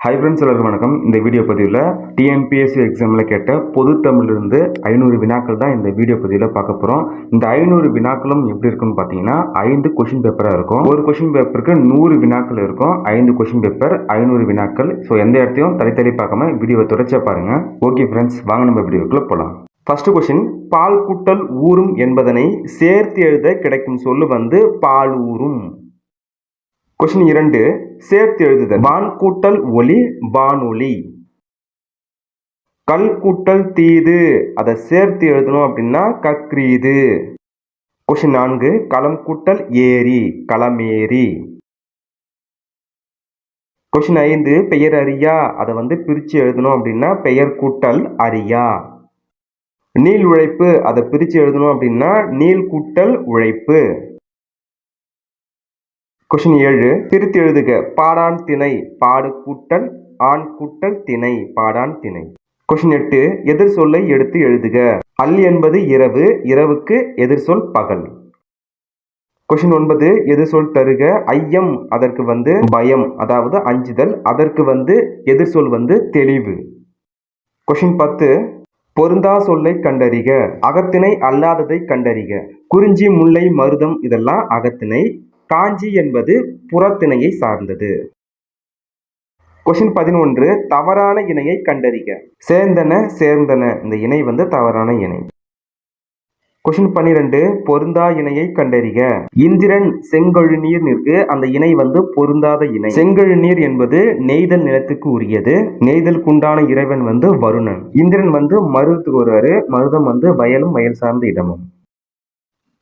Hi friends, எல்லாருக்கும் வணக்கம். இந்த வீடியோ பதிவில் டிஎன்பிஎஸ்சி எக்ஸாமில் கேட்ட பொது தமிழிலிருந்து 500 வினாக்கள் தான் இந்த வீடியோ பதிவில் பார்க்க போகிறோம். இந்த 500 வினாக்களும் எப்படி இருக்குன்னு பார்த்தீங்கன்னா 5 கொஷின் பேப்பராக இருக்கும். ஒரு கொஷின் பேப்பருக்கு 100 வினாக்கள் இருக்கும். 5 கொஷின் பேப்பர் 500 வினாக்கள். ஸோ எந்த இடத்தையும் தனித்தனி பார்க்காம வீடியோவை தொடர்ச்சியாக பாருங்கள். ஓகே ஃப்ரெண்ட்ஸ், வாங்க நம்ம வீடியோக்குள்ளே போகலாம். ஃபர்ஸ்ட் கொஷின், பால் கூட்டல் ஊறும் என்பதனை சேர்த்து எழுத கிடைக்கும் சொல்லு வந்து பாலூரும். கொஸ்டின் 2, சேர்த்து எழுதுதல். வான் கூட்டல் ஒளி வானொலி. கல் கூட்டல் தீது, அதை சேர்த்து எழுதணும் அப்படின்னா கக்ரீது. கொஸ்டின் 4, களம் கூட்டல் ஏரி களமேரி. கொஸ்டின் 5, பெயர் அறியா, அதை வந்து பிரிச்சு எழுதணும் அப்படின்னா பெயர் கூட்டல் அறியா. நீள் உழைப்பு, அதை பிரிச்சு எழுதணும் அப்படின்னா நீள் கூட்டல் உழைப்பு. கொஸ்டின் 7, பிரித்து எழுதுக. பாடான் திணை பாடு கூட்டல் ஆண் கூட்டல் திணை பாடான் திணை. கொஸ்டின் 8, எதிர் சொல்லை எடுத்து எழுதுக. அல் என்பது இரவு, இரவுக்கு எதிர் சொல் பகல். கொஸ்டின் 9, எதிர் சொல் தருக. ஐயம், அதற்கு வந்து பயம், அதாவது அஞ்சுதல், அதற்கு வந்து எதிர் சொல் வந்து தெளிவு. கொஸ்டின் 10, பொருந்தா சொல்லை கண்டறிக. அகத்திணை அல்லாததை கண்டறிக. குறிஞ்சி முல்லை மருதம் இதெல்லாம் அகத்திணை. காஞ்சி என்பது புறத்திணையை சார்ந்தது. கொஸ்டின் 11, தவறான இணையை கண்டறிக. சேர்ந்தன சேர்ந்தன, இந்த இணை வந்து தவறான இணை. கொஸ்டின் 12, பொருந்தா இணையை கண்டறிக. இந்திரன் செங்கழுநீர் நிற்கு, அந்த இணை வந்து பொருந்தாத இணை. செங்கழுநீர் என்பது நெய்தல் நிலத்துக்கு உரியது. நெய்தலுக்குண்டான இறைவன் வந்து வருணன். இந்திரன் வந்து மருதத்துக்கு வருவாரு. மருதம் வந்து வயலும் வயல் சார்ந்த இடமும்.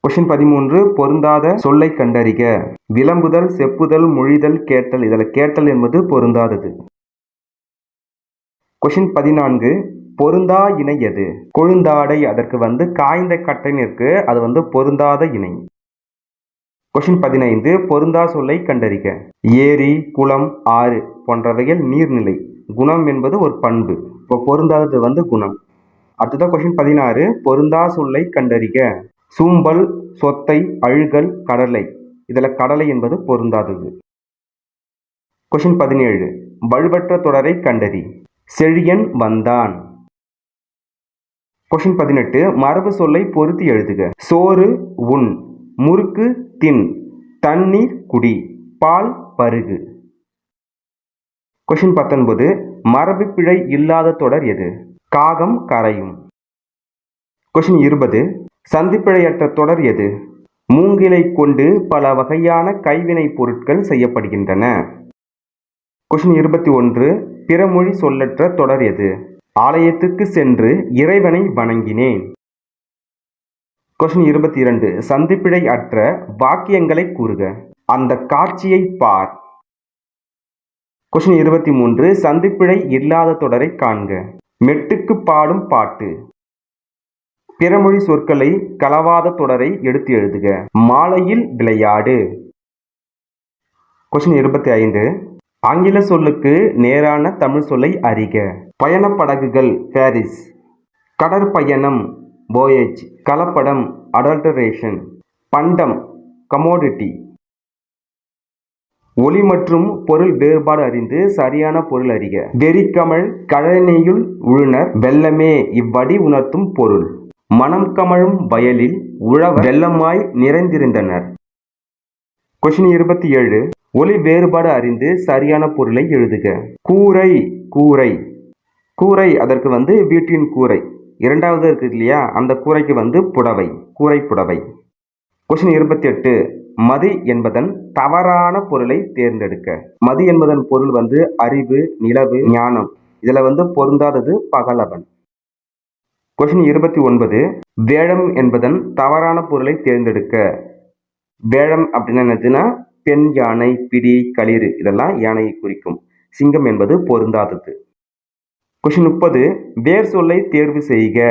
கொஸ்டின் 13, பொருந்தாத சொல்லை கண்டறிக. விளம்புதல் செப்புதல் மொழிதல் கேட்டல், இதில் கேட்டல் என்பது பொருந்தாதது. கொஸ்டின் 14, பொருந்தா இணை எது. கொழுந்தாடை, அதற்கு வந்து காய்ந்த கட்டை நிற்கு, அது வந்து பொருந்தாத இணை. கொஸ்டின் 15, பொருந்தா சொல்லை கண்டறிக. ஏரி குளம் ஆறு போன்றவைகள் நீர்நிலை. குணம் என்பது ஒரு பண்பு. இப்போ பொருந்தாதது வந்து குணம். அடுத்ததான் கொஸ்டின் 16, பொருந்தா சொல்லை கண்டறிக. சூம்பல் சொத்தை அழுகல் கடலை, இதில் கடலை என்பது பொருந்தாதது. கொஸ்டின் 17, வலுவற்ற தொடரை கண்டறி. செழியன் வந்தான். கொஸ்டின் 18, மரபு சொல்லை பொருத்தி எழுதுக. சோறு உண், முறுக்கு தின், தண்ணீர் குடி, பால் பருகு. கொஸ்டின் 19, மரபு பிழை இல்லாத தொடர் எது. காகம் கரையும். கொஸ்டின் 20, சந்திப்பிழையற்ற தொடர் எது. மூங்கிலை கொண்டு பல வகையான கைவினை பொருட்கள் செய்யப்படுகின்றன. கொஸ்டின் 21, பிறமொழி சொல்லற்ற தொடர் எது. ஆலயத்துக்கு சென்று இறைவனை வணங்கினேன். கொஸ்டின் 22, சந்திப்பிழை அற்ற வாக்கியங்களை கூறுக. அந்த காட்சியை பார். கொஸ்டின் 23, சந்திப்பிழை இல்லாத தொடரை காண்க. மெட்டுக்கு பாடும் பாட்டு. பிறமொழி சொற்களை கலவாத தொடரை எடுத்து எழுதுக. மாலையில் விளையாடு. கொஸ்டின் 25, ஆங்கில சொல்லுக்கு நேரான தமிழ் சொல்லை அறிக. பயணப்படகுகள் பாரிஸ், கடற்பயணம் voyage, கலப்படம் adulteration, பண்டம் commodity. ஒலி மற்றும் பொருள் வேறுபாடு அறிந்து சரியான பொருள் அறிக. வெறிக்கமழ் கழனியுள் உழுனர் வெள்ளமே, இவ்வடி உணர்த்தும் பொருள். மனம் கமழும் வயலில் உழவர் வெள்ளமாய் நிறைந்திருந்தனர். கொஸ்டின் 27, ஒலி வேறுபாடு அறிந்து சரியான பொருளை எழுதுக. கூரை கூரை. கூரை, அதற்கு வந்து வீட்டின் கூரை. இரண்டாவது இருக்கு இல்லையா, அந்த கூரைக்கு வந்து புடவை, கூரை புடவை. கொஸ்டின் 28, மதி என்பதன் தவறான பொருளை தேர்ந்தெடுக்க. மதி என்பதன் பொருள் வந்து அறிவு நிலவு ஞானம். இதுல வந்து பொருந்தாதது பகலவன். கொஸ்டின் 29, வேழம் என்பதன் தவறான பொருளை தேர்ந்தெடுக்க. வேழம் அப்படின்னு என்னதுன்னா பெண் யானை பிடி களிறு, இதெல்லாம் யானையை குறிக்கும். சிங்கம் என்பது பொருந்தாதது. கொஸ்டின் 30, வேர் சொல்லை தேர்வு செய்க.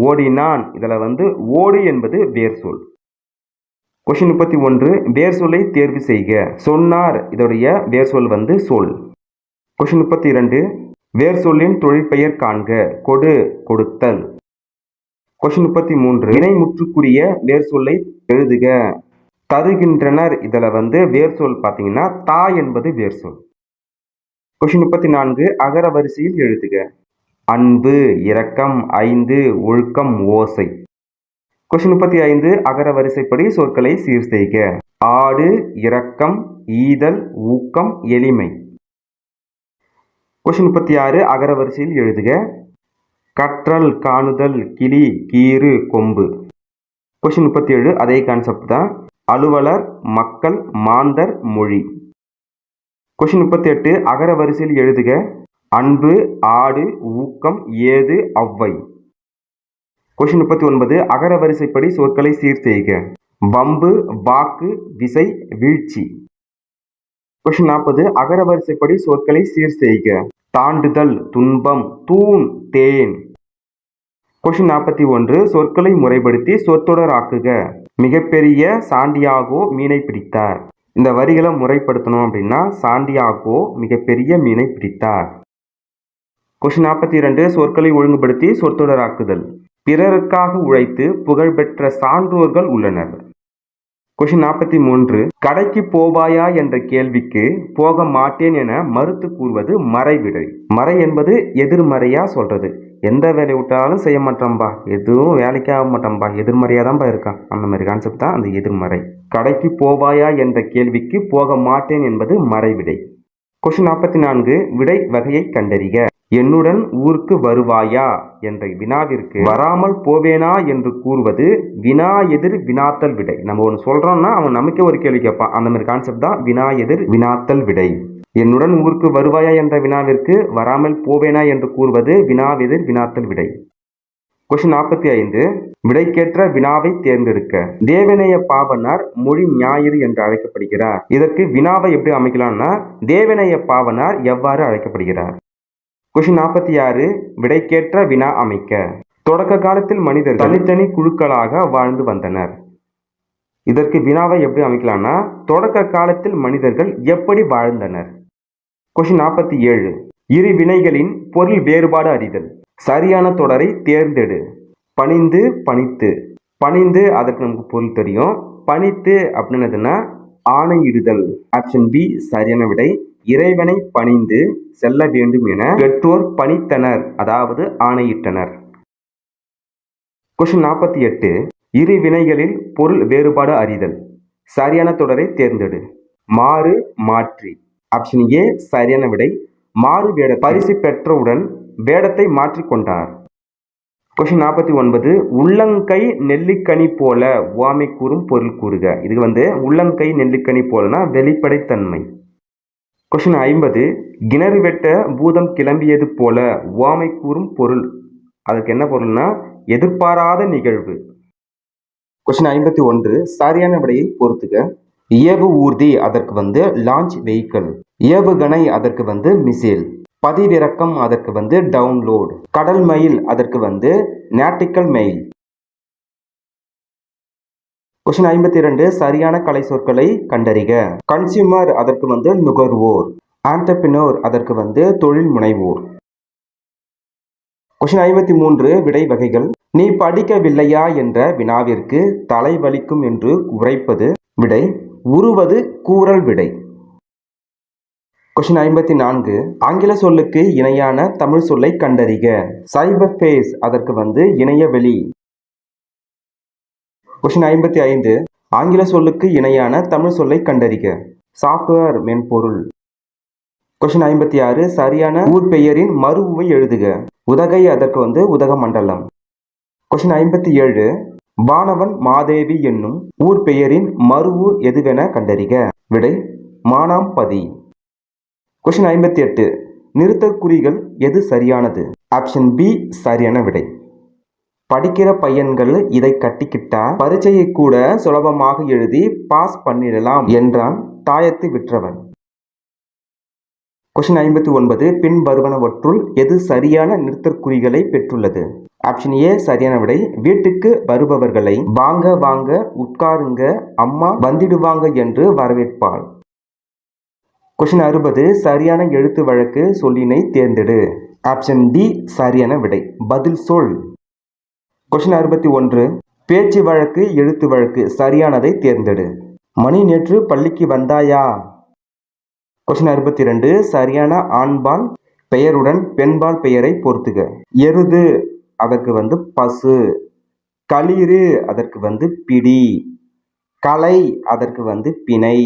ஓடினான், இதுல வந்து ஓடு என்பது வேர் சொல். கொஸ்டின் 31, வேர் சொல்லை தேர்வு செய்க. சொன்னார், இதோடைய வேர் சொல் வந்து சொல். கொஸ்டின் 32, வேர் சொல்லின் தொழிற்பெயர் காண்க. கொடு கொடுத்தல். கொஸ்டின் 33, இணை முற்றுக்குரிய வேர் சொல்லை எழுதுக. தருகின்றனர், இதுல வந்து வேர் சொல் பார்த்தீங்கன்னா தா என்பது வேர் சொல். கொஸ்டின் 34 அகர வரிசையில் எழுதுக. அன்பு, இரக்கம், ஐந்து, ஒழுக்கம், ஓசை. கொஸ்டின் 35 அகர வரிசைப்படி சொற்களை சீர் செய்க. ஆடு, இரக்கம், ஈதல், ஊக்கம், எளிமை. கொஸ்டின் 36 அகர வரிசையில் எழுதுக. கற்றல், காணுதல், கிளி, கீறு, கொம்பு. கொஸ்டின் 37 அதே கான்செப்ட் தான். அலுவலர், மக்கள், மாந்தர், மொழி. கொஸ்டின் 38 அகர வரிசையில் எழுதுக. அன்பு, ஆடு, ஊக்கம், ஏது, ஒளவை. கொஸ்டின் 39 அகர வரிசைப்படி சொற்களை சீர் செய்க. வம்பு, வாக்கு, விசை, வீழ்ச்சி. கொஸ்டின் 40 அகர வரிசைப்படி சொற்களை சீர் செய்க. தாண்டுதல், துன்பம், தூண், தேன். கொஸ்டின் 41 சொற்களை முறைப்படுத்தி சொற்றொடர் ஆக்குக. மிகப்பெரிய சாண்டியாகோ மீனை பிடித்தார். இந்த வரிகளை முறைப்படுத்தணும் அப்படின்னா சாண்டியாகோ மிகப்பெரிய மீனை பிடித்தார். கொஸ்டின் 42 சொற்களை ஒழுங்குபடுத்தி சொற்றொடர் ஆக்குதல். பிறருக்காக உழைத்து புகழ்பெற்ற சான்றோர்கள் உள்ளனர். கொஸ்டின் 43 கடைக்கு போவாயா என்ற கேள்விக்கு போக மாட்டேன் என மறுத்து கூறுவது மறைவிடை. மறை என்பது எதிர்மறையா சொல்றது. எந்த வேலையை விட்டாலும் செய்ய மாட்டோம்பா, எதுவும் வேலைக்கு ஆக மாட்டோம்பா, எதிர்மறையா தான்ப்பா இருக்கான். அந்த மாதிரி கான்செப்ட் தான் அந்த எதிர்மறை. கடைக்கு போவாயா என்ற கேள்விக்கு போக மாட்டேன் என்பது மறைவிடை. கொஸ்டின் 44 விடை வகையை கண்டறிக. என்னுடன் ஊருக்கு வருவாயா என்ற வினாவிற்கு வராமல் போவேனா என்று கூறுவது வினா எதிர் வினாத்தல் விடை. நம்ம ஒன்று சொல்றோம்னா அவன் நமக்கே ஒரு கேள்வி கேட்பான். அந்த மாதிரி கான்செப்ட் தான் வினா எதிர் வினாத்தல் விடை. என்னுடன் ஊருக்கு வருவாயா என்ற வினாவிற்கு வராமல் போவேனா என்று கூறுவது வினா எதிர் வினாத்தல் விடை. கொஸ்டின் 45 விடைக்கேற்ற வினாவை தேர்ந்தெடுக்க. தேவநேய பாவனார் மொழி ஞாயிறு என்று அழைக்கப்படுகிறார். இதற்கு வினாவை எப்படி அமைக்கலாம்னா தேவநேய பாவனார் எவ்வாறு அழைக்கப்படுகிறார். கொஸ்டின் 46 விடைக்கேற்ற வினா அமைக்க. தொடக்க காலத்தில் மனிதர்கள் தனித்தனி குழுக்களாக வாழ்ந்து வந்தனர். இதற்கு வினாவை எப்படி அமைக்கலாம்னா தொடக்க காலத்தில் மனிதர்கள் எப்படி வாழ்ந்தனர். கொஸ்டின் 47 இரு வினைகளின் பொருள் வேறுபாடு அறிதல். சரியான தொடரை தேர்ந்தெடு. பணிந்து, பணித்து. பணிந்து அதற்கு நமக்கு பொருள் தெரியும். பணித்து அப்படின்னதுன்னா ஆணையிடுதல். ஆப்ஷன் பி சரியான விடை. இறைவனை பணிந்து செல்ல வேண்டும் என பெற்றோர் பணித்தனர், அதாவது ஆணையிட்டனர். கொஸ்டின் 48 இரு வினைகளில் பொருள் வேறுபாடு அறிதல். சரியான தொடரை தேர்ந்தெடு. மாறு, மாற்றி. ஆப்ஷன் ஏ சரியான விடை. மாறு வேட பரிசு பெற்றவுடன் வேடத்தை மாற்றிக்கொண்டார். கொஸ்டின் 49 உள்ளங்கை நெல்லிக்கனி போல உவமை கூறும் பொருள் கூறுக. இதுக்கு உள்ளங்கை நெல்லிக்கனி போலனா வெளிப்படைத்தன்மை. கொஸ்டின் 50 கிணறு வெட்ட பூதம் கிளம்பியது போல உவமை கூறும் பொருள். அதுக்கு என்ன பொருள்னா எதிர்பாராத நிகழ்வு. கொஸ்டின் 51 சரியான விடையை பொறுத்துக. ஏவு ஊர்தி அதற்கு லான்ச் வெஹிக்கிள். ஏவுகணை அதற்கு மிசைல். பதிவிறக்கம் அதற்கு டவுன்லோட். கடல் மயில் அதற்கு நாட்டிக்கல் மெயில். கொஸ்டின் 52 சரியான கலை சொற்களை கண்டறிக. கன்சியூமர் அதற்கு நுகர்வோர். ஆண்டர்பிரினர் அதற்கு தொழில் முனைவோர். கொஸ்டின் 53 விடை வகைகள். நீ படிக்கவில்லையா என்ற வினாவிற்கு தலைவலிக்கும் என்று உரைப்பது விடை. உருவது கூறல் விடை. கொஸ்டின் 54 ஆங்கில சொல்லுக்கு இணையான தமிழ் சொல்லை கண்டறிக. சைபர் ஸ்பேஸ் அதற்கு இணையவெளி. கொஸ்டின் 55 ஆங்கில சொல்லுக்கு இணையான தமிழ் சொல்லை கண்டறிக. சாப்ட்வேர் மென்பொருள். கொஸ்டின் 56 சரியான ஊர் பெயரின் மறுவுவை எழுதுக. உதகை அதற்கு உதகமண்டலம். கொஸ்டின் 57 வானவன் மாதேவி என்னும் ஊர் பெயரின் மறுவு எதுவென கண்டறிக. விடை மானாம்பதி. கொஸ்டின் 58 நிறுத்தற்குறிகள் எது சரியானது. ஆப்ஷன் பி சரியான விடை. படிக்கிற பையன்கள் இதை கட்டிக்கிட்டா பரீட்சையை கூட சுலபமாக எழுதி பாஸ் பண்ணிடலாம் என்றான் தாயத்து விற்றவன். கொஸ்டின் 59 பின் வருவனவற்றுள் எது சரியான நிறுத்தற்குறிகளை பெற்றுள்ளது. ஆப்ஷன் ஏ சரியான விடை. வீட்டுக்கு வருபவர்களை வாங்க வாங்க, உட்காருங்க, அம்மா வந்திடுவாங்க என்று வரவேற்பாள். கொஸ்டின் 60 சரியான எழுத்து வழக்கு சொல்லினை தேர்ந்தெடு. ஆப்ஷன் டி சரியான விடை. பதில் சொல். கொஸ்டின் 61 பேச்சு வழக்கு எழுத்து வழக்கு சரியானதை தேர்ந்தெடு. மணி நேற்று பள்ளிக்கு வந்தாயா. கொஸ்டின் 62 சரியான ஆண்பால் பெயருடன் பெண்பால் பெயரை பொருத்துக. எருது அதற்கு பசு, களிறு அதற்கு பிடி, கலை அதற்கு பிணை,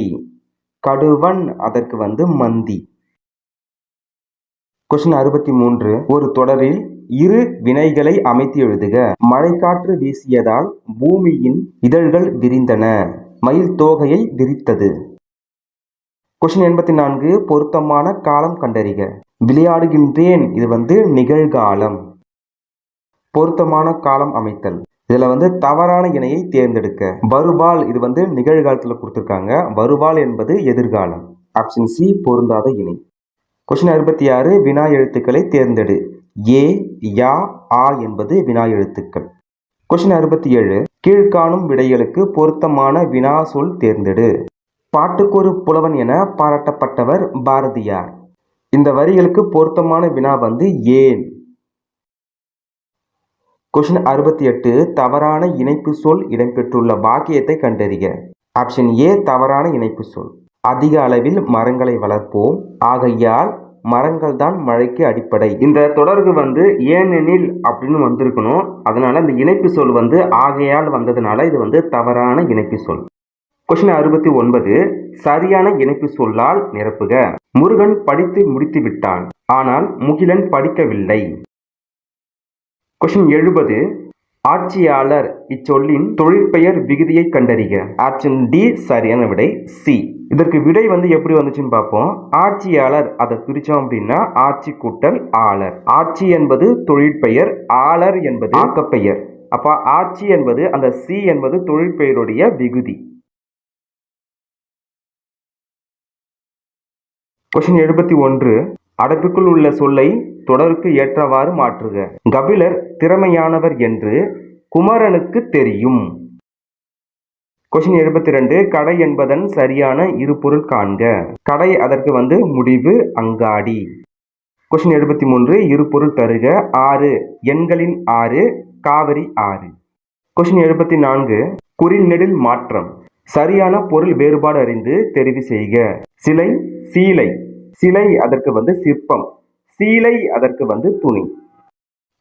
கடுவன் அதற்கு மந்தி. கொஸ்டின் 63 ஒரு தொடரில் இரு வினைகளை அமைத்து எழுதுக. மழைக்காற்று வீசியதால் பூமியின் இதழ்கள் விரிந்தன, மயில் தோகையை விரித்தது. கொஸ்டின் 84 பொருத்தமான காலம் கண்டறிக. விளையாடுகின்றேன் இது நிகழ்காலம். பொருத்தமான காலம் அமைத்தல். இதுல தவறான இணையை தேர்ந்தெடுக்க. வருவாள் இது நிகழ்காலத்தில் கொடுத்திருக்காங்க. வருவாள் என்பது எதிர்காலம். ஆப்ஷன் சி பொருந்தாத இணை. கொஸ்டின் 66 வினா எழுத்துக்களை தேர்ந்தெடு. ஏ, யா, ஆ என்பது வினா எழுத்துக்கள். கொஸ்டின் 67 கீழ்காணும் விடைகளுக்கு பொருத்தமான வினா சொல் தேர்ந்தெடு. பாட்டுக்கொரு புலவன் என பாராட்டப்பட்டவர் பாரதியார். இந்த வரிகளுக்கு பொருத்தமான வினா ஏன். கொஸ்டின் 68 தவறான இணைப்பு சொல் இடம்பெற்றுள்ள வாக்கியத்தை கண்டறிக. ஆப்ஷன் ஏ தவறான இணைப்பு சொல். அதிக அளவில் மரங்களை வளர்ப்போம், ஆகையால் மரங்கள் தான் மழைக்கு அடிப்படை. இந்த தொடருக்கு ஏனெனில் அப்படின்னு வந்திருக்கணும். அதனால இந்த இணைப்பு சொல் ஆகையால் வந்ததுனால இது தவறான இணைப்பு சொல். கொஸ்டின் 69 சரியான இணைப்பு சொல்லால் நிரப்புக. முருகன் படித்து முடித்து விட்டான், ஆனால் முகிலன் படிக்கவில்லை. கொஸ்டின் 70 ஆட்சியாளர் இச்சொல்லின் தொழிற்பெயர் விகுதியை கண்டறிக. ஆப்ஷன் டி சரியான விடை. சி. இதற்கு விடை எப்படி வந்துச்சுன்னு பார்ப்போம். ஆட்சியாளர் அதை பிரிச்சோம் அப்படின்னா ஆட்சி கூட்டல் ஆளர். ஆட்சி என்பது தொழிற்பெயர், ஆளர் என்பது ஆக்கப்பெயர். அப்ப ஆட்சி என்பது அந்த சி என்பது தொழிற்பெயருடைய விகுதி. கொஸ்டின் 71 அடைப்புக்குள் உள்ள சொல்லை தொடருக்கு ஏற்றவாறு மாற்றுக. கபிலர் திறமையானவர் என்று குமரனுக்கு தெரியும். கொஸ்டின் 72 கடை என்பதன் சரியான இருபொருள் காண்க. கடை அதற்கு முடிவு, அங்காடி. கொஸ்டின் 73 இருபொருள் தருக. ஆறு எண்களின் ஆறு, காவிரி ஆறு. கொஸ்டின் 74 குறில் நெடில் மாற்றம். சரியான பொருள் வேறுபாடு அறிந்து தெரிவு செய்க. சிலை, சீலை. சிலை அதற்கு சிற்பம், சீலை அதற்கு துணி.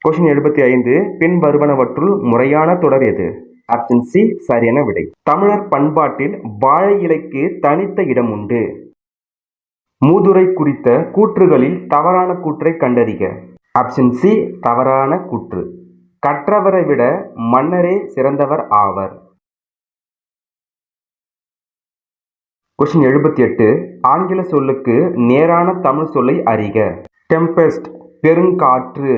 கொஸ்டின் 75 பின் வருவனவற்றுள் முறையான தொடர் எது. ஆப்ஷன் சி சரியான விடை. தமிழர் பண்பாட்டில் வாழை இலைக்கு தனித்த இடம் உண்டு. மூதுரை குறித்த கூற்றுகளில் தவறான கூற்றை கண்டறிக. ஆப்ஷன் சி தவறான கூற்று. கற்றவரை விட மன்னரே சிறந்தவர் ஆவர். கொஸ்டின் 78 ஆங்கில சொல்லுக்கு நேரான தமிழ் சொல்லை அறிக. டெம்பெஸ்ட் பெருங்காற்று.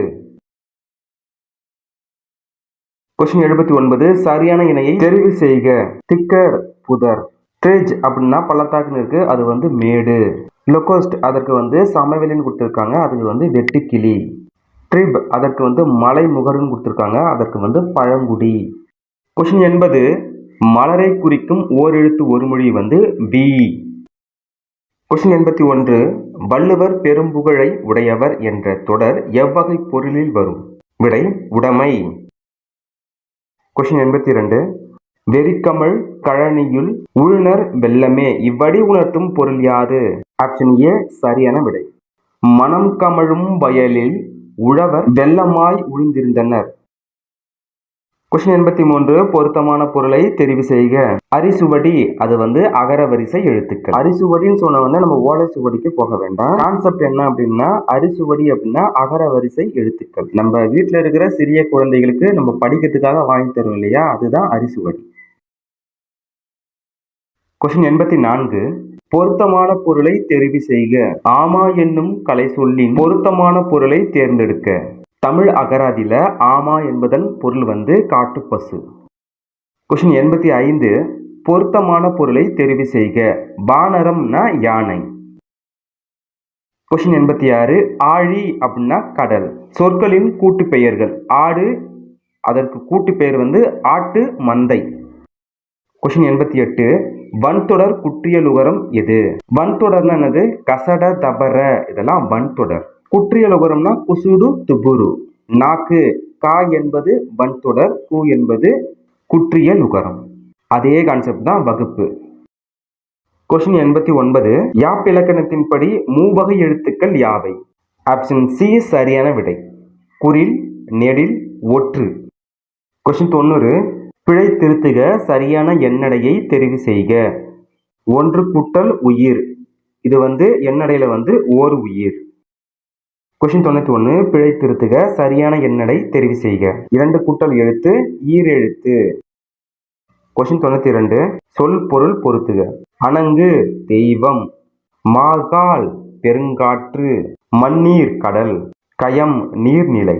கொஸ்டின் 79 சரியான இணையை தெரிவு செய்க. திக்கர் புதர். ட்ரெஜ் அப்படின்னா பள்ளத்தாக்குன்னு இருக்கு, அது மேடு. லொகோஸ்ட் அதற்கு சமவெளின்னு கொடுத்துருக்காங்க, அதுக்கு வெட்டுக்கிளி. ட்ரிப் அதற்கு மலை முகருன்னு கொடுத்துருக்காங்க, அதற்கு பழங்குடி. கொஸ்டின் 80 மலரை குறிக்கும் ஓரெழுத்து ஒரு மொழி பி. கொஸ்டின் 81 வள்ளுவர் பெரும்புகழை உடையவர் என்ற தொடர் எவ்வகை பொருளில் வரும். விடை உடைமை. கொஸ்டின் 82 வெறிக்கமழ் கழனியுள் உழுனர் வெள்ளமே இவ்வடி உணர்த்தும் பொருள் யாது. ஆப்ஷன் ஏ சரியான விடை. மனம் கமழும் வயலில் உழவர் வெள்ளமாய் உழுந்திருந்தனர். கொஸ்டின் 83 பொருத்தமான பொருளை தெரிவு செய்க. அரிசுவடி அது அகர வரிசை எழுத்துக்கள். அரிசுவடின்னு சொன்ன உடனே நம்ம ஓலை சுவடிக்கு போக வேண்டாம். கான்செப்ட் என்ன அப்படின்னா அரிசுவடி அப்படின்னா அகர வரிசை எழுத்துக்கள். நம்ம வீட்டில் இருக்கிற சிறிய குழந்தைகளுக்கு நம்ம படிக்கிறதுக்காக வாங்கி தரோம் இல்லையா, அதுதான் அரிசுவடி. கொஸ்டின் 84 பொருத்தமான பொருளை தெரிவு செய்க. ஆமா என்னும் கலை சொல்லின் பொருத்தமான பொருளை தேர்ந்தெடுக்க. தமிழ் அகராதியில ஆமா என்பதன் பொருள் காட்டுப்பசு. கொஸ்டின் 85 பொருத்தமான பொருளை தெரிவு செய்க. வானரம்னா யானை. கொஸ்டின் 86 ஆழி அப்படின்னா கடல். சொற்களின் கூட்டு பெயர்கள். ஆடு அதற்கு கூட்டு பெயர் ஆட்டு மந்தை. கொஸ்டின் 88 வன்தொடர் குற்றியலுகரம் எது. வன்தொடர்னா என்னது. கசட தபர இதெல்லாம் வன்தொடர். குற்றியலுகரம்னா குசுடு துபுரு. நாக்கு கா என்பது வன்தொடர், கு என்பது குற்றியலுகரம். அதே கான்செப்ட் தான் வகுப்பு. கொஸ்டின் 89. யாப்பிலக்கணத்தின்படி மூவகை எழுத்துக்கள் யாவை? ஆப்ஷன் சி சரியான விடை. குறில், நெடில், ஒற்று. கொஸ்டின் 90. பிழை திருத்துக, சரியான எண்ணடையை தெரிவு செய்க. ஒன்று கூட்டல் உயிர், இது எண்ணடையில ஓர் உயிர். கொஸ்டின் 91. பிழை திருத்துக, சரியான எண்ணடை தெரிவு செய்க. 2 கூட்டல் எழுத்து ஈர் எழுத்து. கொஸ்டின் 92. சொல் பொருள் பொருத்துக. அணங்கு தெய்வம், மார்கால் பெருங்காற்று, மண்ணீர் கடல், கயம் நீர்நிலை.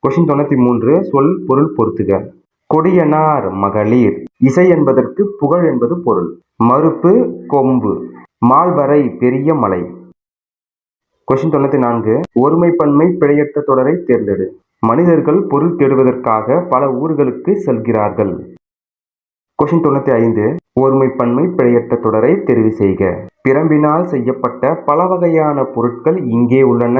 கொஸ்டின் 93. சொல் பொருள் பொருத்துக. கொடியனார் மகளிர், இசை என்பதற்கு புகழ் என்பது பொருள். மறுப்பு கொம்பு, மால்வரை பெரிய மலை. கொஸ்டின் 94. ஒருமைப்பன்மை பிழையற்ற தொடரை தேர்ந்தெடு. மனிதர்கள் பொருள் தேடுவதற்காக பல ஊர்களுக்கு செல்கிறார்கள். கொஸ்டின் 95. ஒருமைப்பன்மை பிழையற்ற தொடரை தெரிவு செய்க. பிரம்பினால் செய்யப்பட்ட பல வகையான பொருட்கள் இங்கே உள்ளன.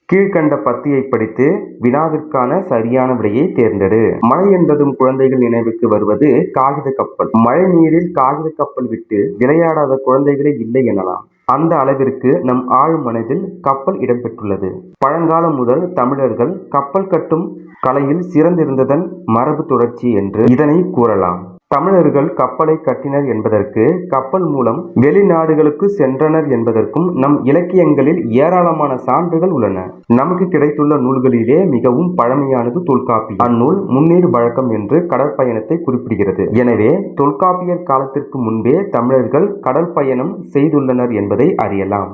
கீழ்கண்ட பத்தியை படித்து வினாவிற்கான சரியான விடையை தேர்ந்தெடு. மழை என்பதும் குழந்தைகள் நினைவுக்கு வருவது காகித கப்பல். மழை நீரில் காகித கப்பல் விட்டு விளையாடாத குழந்தைகளே இல்லை எனலாம். அந்த அளவிற்கு நம் ஆழ் மனதில் கப்பல் இடம்பெற்றுள்ளது. பழங்காலம் முதல் தமிழர்கள் கப்பல் கட்டும் கலையில் சிறந்திருந்ததன் மரபு தொடர்ச்சி என்று இதனை கூறலாம். தமிழர்கள் கப்பலை கட்டினர் என்பதற்கு, கப்பல் மூலம் வெளிநாடுகளுக்கு சென்றனர் என்பதற்கும் நம் இலக்கியங்களில் ஏராளமான சான்றுகள் உள்ளன. நமக்கு கிடைத்துள்ள நூல்களிலே மிகவும் பழமையானது தொல்காப்பியம். அந்நூல் முன்னீர் வழக்கம் என்று கடற்பயணத்தை குறிப்பிடுகிறது. எனவே தொல்காப்பியர் காலத்திற்கு முன்பே தமிழர்கள் கடல் பயணம் செய்துள்ளனர் என்பதை அறியலாம்.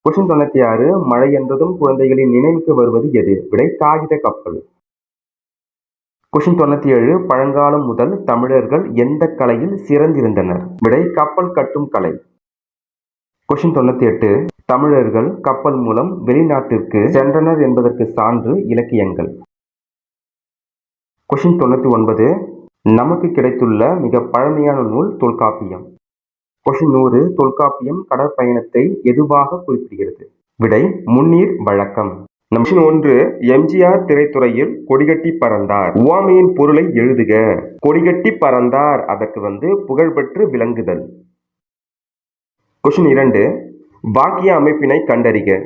கொஸ்டின் 96. மழை என்றதும் குழந்தைகளின் நினைவுக்கு வருவது எது? விடை காகித கப்பல். கொஸ்டின் 97. பழங்காலம் முதல் தமிழர்கள் எந்த கலையில் சிறந்திருந்தனர்? விடை கப்பல் கட்டும் கலை. கொஸ்டின் 98. தமிழர்கள் கப்பல் மூலம் வெளிநாட்டிற்கு சென்றனர் என்பதற்கு சான்று இலக்கியங்கள். கொஸ்டின் 99. நமக்கு கிடைத்துள்ள மிக பழமையான நூல் தொல்காப்பியம். கொஸ்டின் 100. தொல்காப்பியம் கடற்பயணத்தை எதுவாக குறிப்பிடுகிறது? விடை முன்னீர் வழக்கம். கொஸ்டின் 1. எம்.ஜி.ஆர். திரைத்துறையில் கொடிகட்டி பறந்தார். உவமையின் பொருளை எழுதுக. கொடிகட்டி பறந்தார், அதற்கு புகழ்பெற்று விளங்குதல். கொஸ்டின் 2. வாக்கிய அமைப்பினை கண்டறிக.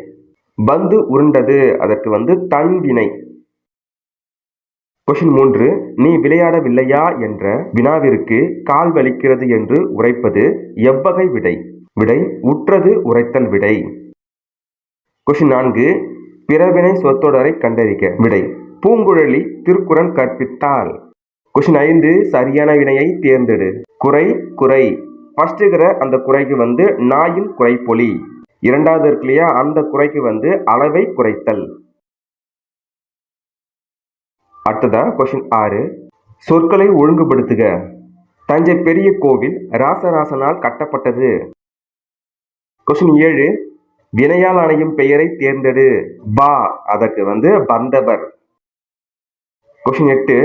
பந்து உருண்டது, அதற்கு தன்வினை. கொஸ்டின் 3. நீ விளையாடவில்லையா என்ற வினாவிற்கு கால் வலிக்கிறது என்று உரைப்பது எவ்வகை விடை? விடை உற்றது உரைத்தல் விடை. கொஸ்டின் 4. பிறவினை சொற்றொடரை கண்டறிக. விடை பூங்குழலி திருக்குறள் கற்பித்தாள். கொஸ்டின் 5. சரியான வினையை தேர்ந்தெடு. குறை குறை, ஃபர்ஸ்ட் இருக்கிற அந்த குறைக்கு நாயின் குறைப்பொலி. இரண்டாவது இருக்கு இல்லையா, அந்த குறைக்கு அளவை குறைத்தல். அடுத்ததா கொஸ்டின் 6. சொற்களை ஒழுங்குபடுத்துக. தஞ்சை பெரிய கோவில் ராசராசனால் கட்டப்பட்டது. கொஸ்டின் 7. வினையால் அணையும் பெயரை தேர்ந்தெடு. பா, அதற்கு பந்தவர். கொஸ்டின் 8.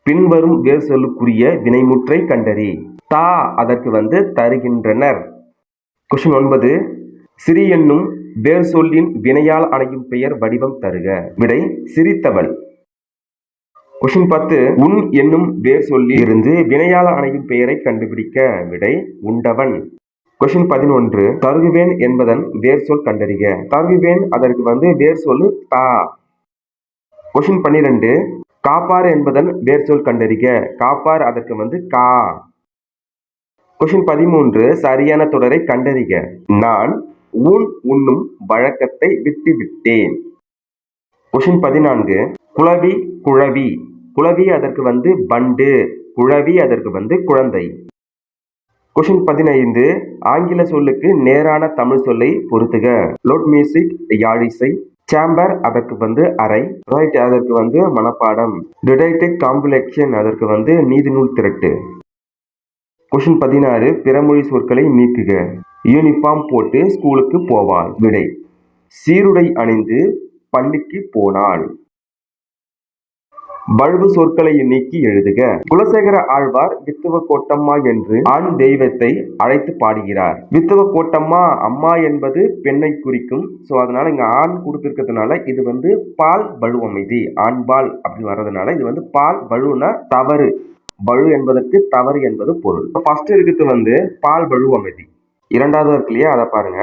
பின்வரும் வேர் சொல்லுக்குரிய வினைமுற்றை கண்டறி. தா, அதற்கு தருகின்றனர். கொஸ்டின் 9. சிறி என்னும் வேர் சொல்லின் வினையால் அணையும் பெயர் வடிவம் தருக. விடை சிரித்தவள். கொஸ்டின் 10. உன் என்னும் வேர் சொல்லில் இருந்து வினையால் அணையும் பெயரை கண்டுபிடிக்க. விடை உண்டவன். கொஸ்டின் 11. தருகுவேன் என்பதன் வேர் சொல் கண்டறிக. தருகுவேன், அதற்கு வேர் சொல்லு தா. கொஸ்டின் 12. காப்பார் என்பதன் வேர் சொல் கண்டறிக. காப்பார், அதற்கு கா. கொஸ்டின் 13. சரியான தொடரை கண்டறிக. நான் ஊன் உண்ணும் வழக்கத்தை விட்டுவிட்டேன். கொஸ்டின் 14. குளவி குழவி. குளவி அதற்கு வண்டு, குழவி அதற்கு குழந்தை. கொஸ்டின் 15. ஆங்கில சொல்லுக்கு நேரான தமிழ் சொல்லை பொருத்துக. லவுட் மியூசிக் யாழிசை. சேம்பர் அதற்கு அறை. ரைட் அதற்கு மனப்பாடம். டிடைக்டிக் காம்ப்ளெக்ஷன் அதற்கு நீதிநூல் திரட்டு. கொஸ்டின் 16. பிறமொழி சொற்களை நீக்குக. யூனிஃபார்ம் போட்டு ஸ்கூலுக்கு போவாள். விடை சீருடை அணிந்து பள்ளிக்கு போனாள். வழுவு சொற்களை நீக்கி எழுதுக. குலசேகர ஆழ்வார் வித்துவ கோட்டம்மா என்று ஆண் தெய்வத்தை அழைத்து பாடுகிறார். வித்துவ கோட்டம்மா, அம்மா என்பது பெண்ணை குறிக்கும். ஸோ அதனால இங்க ஆண் கொடுத்திருக்கிறதுனால இது பால் வலு அமைதி, ஆண்பால் அப்படின்னு வர்றதுனால இது பால் வலுனா தவறு பழு என்பதற்கு தவறு என்பது பொருள். ஃபர்ஸ்ட் இருக்கிறது வந்து பால் பழு அமைதி. இரண்டாவது இருக்கு இல்லையா, அதை பாருங்க.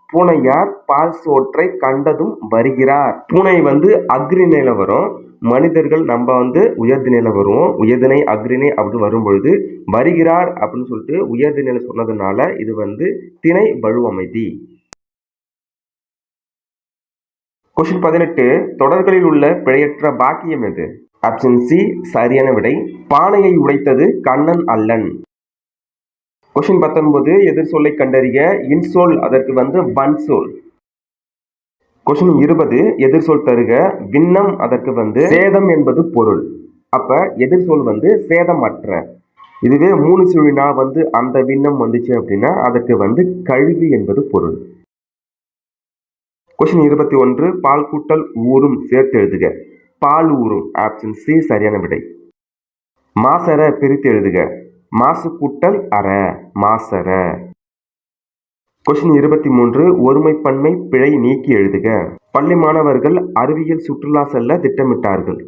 பூனையார் பால் சோற்றை கண்டதும் வருகிறார். பூனை வந்து அக்ரி நிலையில வரும், மனிதர்கள் நம்ம வந்து உயர்தி நிலை வருவோம். உயர்திணை அக்ரிணை அப்படின்னு வரும் பொழுது வருகிறார் அப்படின்னு சொல்லிட்டு உயர்தி நிலை சொன்னதுனால இது வந்து திணை வழு அமைதி. கொஸ்டின் 18, தொடர்களில் உள்ள பிழையற்ற பாக்கியம் எது? ஆப்ஷன் சி சரியான விடை. பானையை உடைத்தது கண்ணன் அல்லன். கொஸ்டின் 19, எதிர் சொல்லை கண்டறிக. இன்சொல் அதற்கு வந்து வன்சொல். கொஸ்டின் 20, எதிர் சொல் தருக. விண்ணம் அதற்கு வந்து சேதம் என்பது பொருள். அப்ப எதிர் சொல் வந்து சேதமற்ற. இதுவே 3 சுழினா வந்து அந்த விண்ணம் வந்துச்சு அப்படின்னா அதற்கு வந்து கழிவு என்பது பொருள். கொஸ்டின் 21, பால் கூட்டல் ஊரும் சேர்த்து எழுதுக. பால் ஊரும். ஆப்ஷன் சி சரியான விடை. மாசற பிரித்து எழுதுக. மாசு கூட்டல் அற, மாசற. கொஸ்டின் 23, ஒருமைப்பன்மை பிழை நீக்கி எழுதுக. பள்ளி மாணவர்கள் அறிவியல் சுற்றுலா செல்ல திட்டமிட்டார்கள்.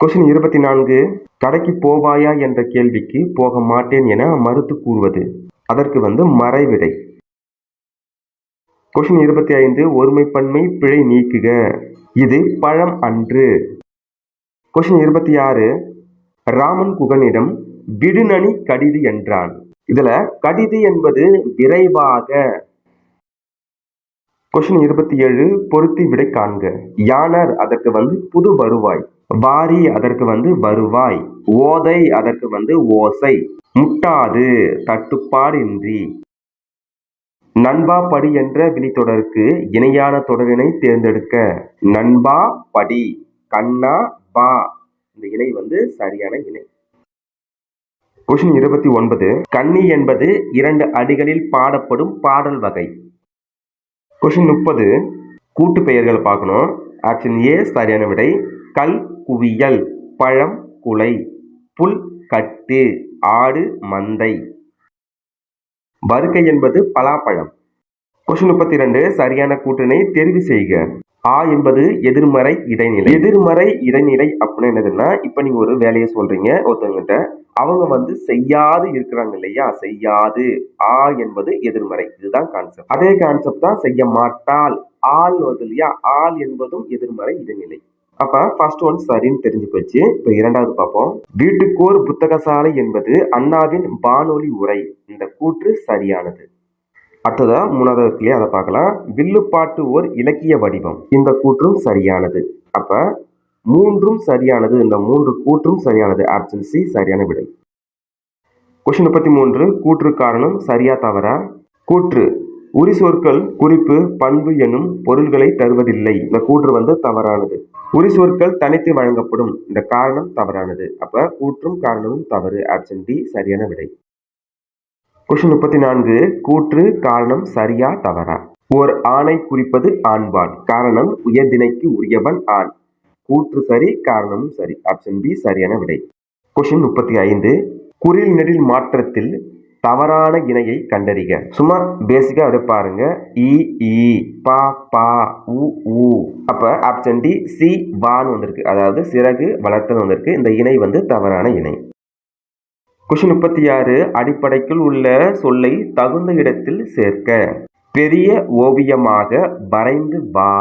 கொஸ்டின் 24, கடைக்கு போவாயா என்ற கேள்விக்கு போக மாட்டேன் என மறுத்து கூறுவது. அதற்கு வந்து மறைவிடை. கொஸ்டின் 25, ஒருமைப்பன்மை பிழை நீக்குக. இது பழம் அன்று. கொஸ்டின் 26, ராமன் குகனிடம் விடுநனி கடிது என்றான். இதுல கடிது என்பது விரைவாக. கொஸ்டின் 27, பொருத்தி விடை காண்க. யானர் அதற்கு வந்து புது வருவாய். வாரி அதற்கு வந்து வருவாய். ஓதை அதற்கு வந்து ஓசை. முட்டாது தட்டுப்பாடு இன்றி. நண்பா படி என்ற விழித்தொடருக்கு இணையான தொடரினை தேர்ந்தெடுக்க. நண்பா படி, கண்ணா பா, இந்த இணை வந்து சரியான இணை. கொஸ்டின் 29, கன்னி என்பது 2 அடிகளில் பாடப்படும் பாடல் வகை. கொஸ்டின் 30, கூட்டு பெயர்கள் பார்க்கணும். ஆப்ஷன் ஏ சரியான விடை. கல் குவியல், பழம் குலை, புல் கட்டு, ஆடு மந்தை. வருகை என்பது பலாப்பழம். கொஸ்டின் 32, சரியான கூற்றினை தெரிவு செய்க. ஆ என்பது எதிர்மறை இடைநிலை. எதிர்மறை இடைநிலை அப்படின்னு என்னதுன்னா, இப்ப நீங்க ஒரு வேலையை சொல்றீங்க ஒருத்தவங்கிட்ட, அவங்க வந்து செய்யாது இருக்கிறாங்க இல்லையா, செய்யாது. ஆ என்பது எதிர்மறை. இதுதான் கான்செப்ட். அதே கான்செப்ட் தான் செய்ய மாட்டாள். ஆள் வருது இல்லையா, ஆள் என்பதும் எதிர்மறை இடைநிலை. அப்ப ஃபர்ஸ்ட் ஒன் சரின்னு தெரிஞ்சு போச்சு. இப்ப இரண்டாவது பார்ப்போம். வீட்டுக்கோர் புத்தகசாலை என்பது அண்ணாவின் வானொலி உரை. இந்த கூற்று சரியானது. அடுத்ததா மூணாவது இருக்குல்லையா, அதை பார்க்கலாம். வில்லுப்பாட்டு ஓர் இலக்கிய வடிவம். இந்த கூற்றும் சரியானது. அப்ப மூன்றும் சரியானது. இந்த 3 கூற்றும் சரியானது. ஆப்ஷன் சி சரியான விடை. கொஸ்டின் 33, கூற்று காரணம் சரியா தவறா? கூற்று உரி சொற்கள் குறிப்பு பண்பு எனும் பொருள்களை தருவதில்லை. இந்த கூற்று வந்து தவறானது. உரி சொற்கள் தனித்து வழங்கப்படும். இந்த காரணம் தவறானது. அப்ப கூற்றும் காரணமும் தவறு. ஆப்ஷன் டி சரியான விடை. கொஸ்டின் 34, கூற்று காரணம் சரியா தவறா? ஓர் ஆணை குறிப்பது ஆண்பால். காரணம் உயர்திணைக்கு உரியவன் ஆண். கூற்று சரி, காரணமும் சரி. ஆப்ஷன் பி சரியான விடை. கொஸ்டின் 35, குறில் நெடில் மாற்றத்தில் தவறான இணையை கண்டறிக. சும்மா பேசிக்கா அப்படியே பாருங்க. இ ஈ, பா பா, உ ஊ. அப்ப ஆப்ஷன் டி சி வான்னு வந்திருக்கு. அதாவது சிறகு வளர்த்தல் வந்திருக்கு. இந்த இணை வந்து தவறான இணை. கொஸ்டின் 36, அடிப்படைக்குள் உள்ள சொல்லை தகுந்த இடத்தில் சேர்க்க. பெரிய ஓவியமாக வரைந்து வா.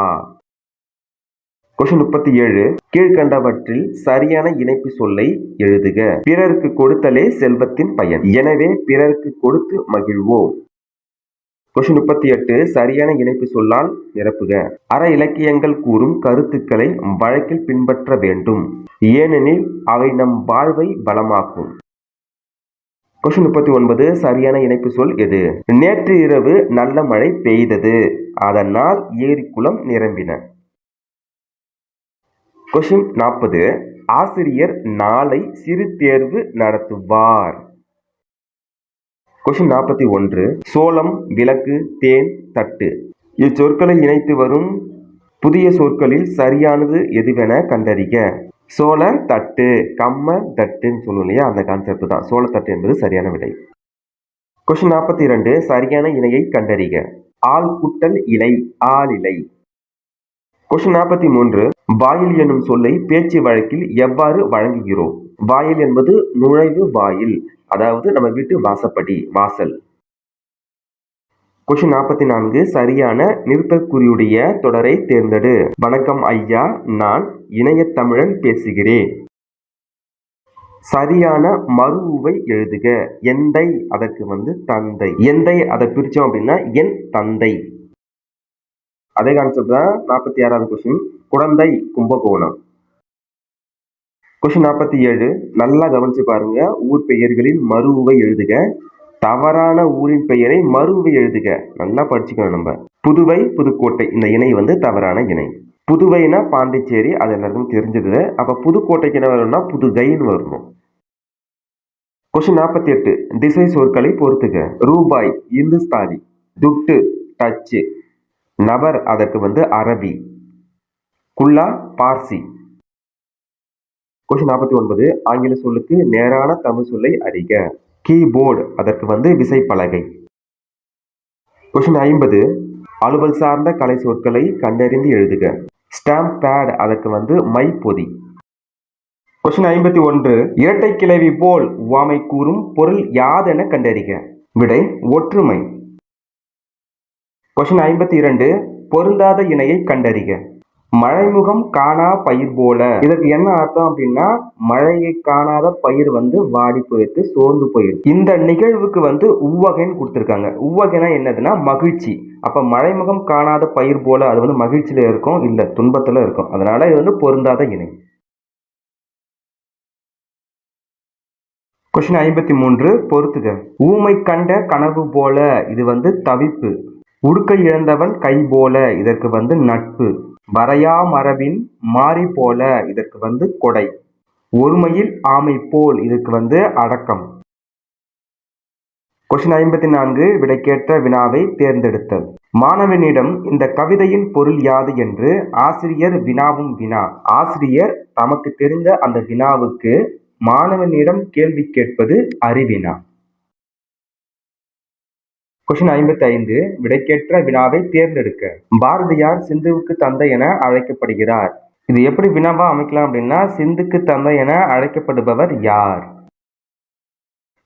கொஸ்டின் 37, கீழ்கண்டவற்றில் சரியான இணைப்பு சொல்லை எழுதுக. பிறருக்கு கொடுத்தலே செல்வத்தின் பயன். எனவே பிறருக்கு கொடுத்து மகிழ்வோம். கொஸ்டின் 38, சரியான இணைப்பு சொல்லால் நிரப்புக. அற இலக்கியங்கள் கூறும் கருத்துக்களை வழக்கில் பின்பற்ற வேண்டும். ஏனெனில் அவை நம் வாழ்வை பலமாக்கும். கொஸ்டின் 39, சரியான இணைப்பு சொல் எது? நேற்று இரவு நல்ல மழை பெய்தது. அதனால் ஏரி குளம் நிரம்பின. கொஸ்டின் 40, ஆசிரியர் நாளை சிறு தேர்வு நடத்துவார். கொஸ்டின் 41, சோளம், விளக்கு, தேன், தட்டு. இச்சொற்களை இணைத்து வரும் புதிய சொற்களில் சரியானது எதுவென கண்டறிக. சோள தட்டு, கம்ம தட்டுன்னு சொல்லுவோம் இல்லையா, அந்த கான்செப்ட் தான். சோளத்தட்டு என்பது சரியான விடை. கொஸ்டின் 42, சரியான இணையை கண்டறிக. ஆள் கூட்டல் இலை, ஆளிலை. கொஸ்டின் 43, வாயில் எனும் சொல்லை பேச்சு வழக்கில் எவ்வாறு வழங்குகிறோம்? வாயில் என்பது நுழைவு வாயில், அதாவது நம்ம வீட்டு வாசப்படி, வாசல். கொஸ்டின் 44 சரியான நிறுத்தற்குறியுடைய தொடரை தேர்ந்தெடு. வணக்கம் ஐயா, நான் இணையத் தமிழன் பேசுகிறேன். சரியான மறுஉவை எழுதுக. எந்தை அதற்கு தந்தை. எந்தை அதை பிரிச்சோம் அப்படின்னா என் தந்தை. அதே கான்செப்ட் தான் 46வது கொஸ்டின். குடந்தை கும்பகோணம். கொஸ்டின் 47 நல்லா கவனிச்சு பாருங்க. ஊர் பெயர்களில் மறுஉவை எழுதுக. தவறான ஊரின் பெயரை மறுஉவை எழுதுக. நல்லா படிச்சுக்கணும் நம்ம. புதுவை புதுக்கோட்டை இந்த இணை தவறான இணை. புதுவைனா பாண்டிச்சேரி, அது எல்லாருக்கும் தெரிஞ்சது. அப்ப புதுக்கோட்டைக்கு என்ன வரும்னா புதுகைன்னு வரணும். கொஸ்டின் 48 திசை சொற்களை பொறுத்துக. ரூபாய் இந்துஸ்தானி, துட்டு டச்சு, நபர் அதற்கு அரபி, குல்லா பார்சி. கொஸ்டின் 49 ஆங்கில சொல்லுக்கு நேரான தமிழ் சொல்லை அறிக. கீபோர்டு அதற்கு விசைப்பலகை. கொஸ்டின் 50 அலுவல் சார்ந்த கலை சொற்களை கண்டறிந்து எழுதுக. ஸ்டாம்ப் பேட் அதற்கு மைப்பொதி. கொஸ்டின் 51 இரட்டை கிளவி போல் உவமை கூறும் பொருள் யாதென கண்டறிக. விடை ஒற்றுமை. கொஸ்டின் 52 பொருந்தாத இணையை கண்டறிக. மழைமுகம் காணா பயிர் போல. இதற்கு என்ன அர்த்தம் அப்படின்னா மழையை காணாத பயிர் வாடி போயிருக்கு, சோர்ந்து போயிருக்கு. இந்த நிகழ்வுக்கு உவ்வகைன்னு கொடுத்துருக்காங்க. உவ்வகைனா என்னதுன்னா மகிழ்ச்சி. அப்ப மழைமுகம் காணாத பயிர் போல அது மகிழ்ச்சியில இருக்கும், இல்ல துன்பத்துல இருக்கும். அதனால இது பொருந்தாத இணை. கொஸ்டின் 53 பொறுத்துக. ஊமை கண்ட கனவு போல இது தவிப்பு. உடுக்கை இழந்தவன் கை போல இதற்கு நட்பு. வரையா மரபின் மாறி போல இதற்கு கொடை. ஒருமையில் ஆமை போல் இதுக்கு அடக்கம். கொஸ்டின் 54 விடைக்கேற்ற வினாவை தேர்ந்தெடுத்தல். மாணவனிடம் இந்த கவிதையின் பொருள் யாது என்று ஆசிரியர் வினாவும் வினா. ஆசிரியர் தமக்கு தெரிந்த அந்த வினாவுக்கு மாணவனிடம் கேள்வி கேட்பது அறிவினா. கொஸ்டின் 55 விடைக்கேற்ற வினாவை தேர்ந்தெடுக்க. பாரதியார் சிந்துவுக்கு தந்தை என அழைக்கப்படுகிறார். இது எப்படி வினாவா அமைக்கலாம் அப்படின்னா சிந்துக்கு தந்தை என அழைக்கப்படுபவர் யார்?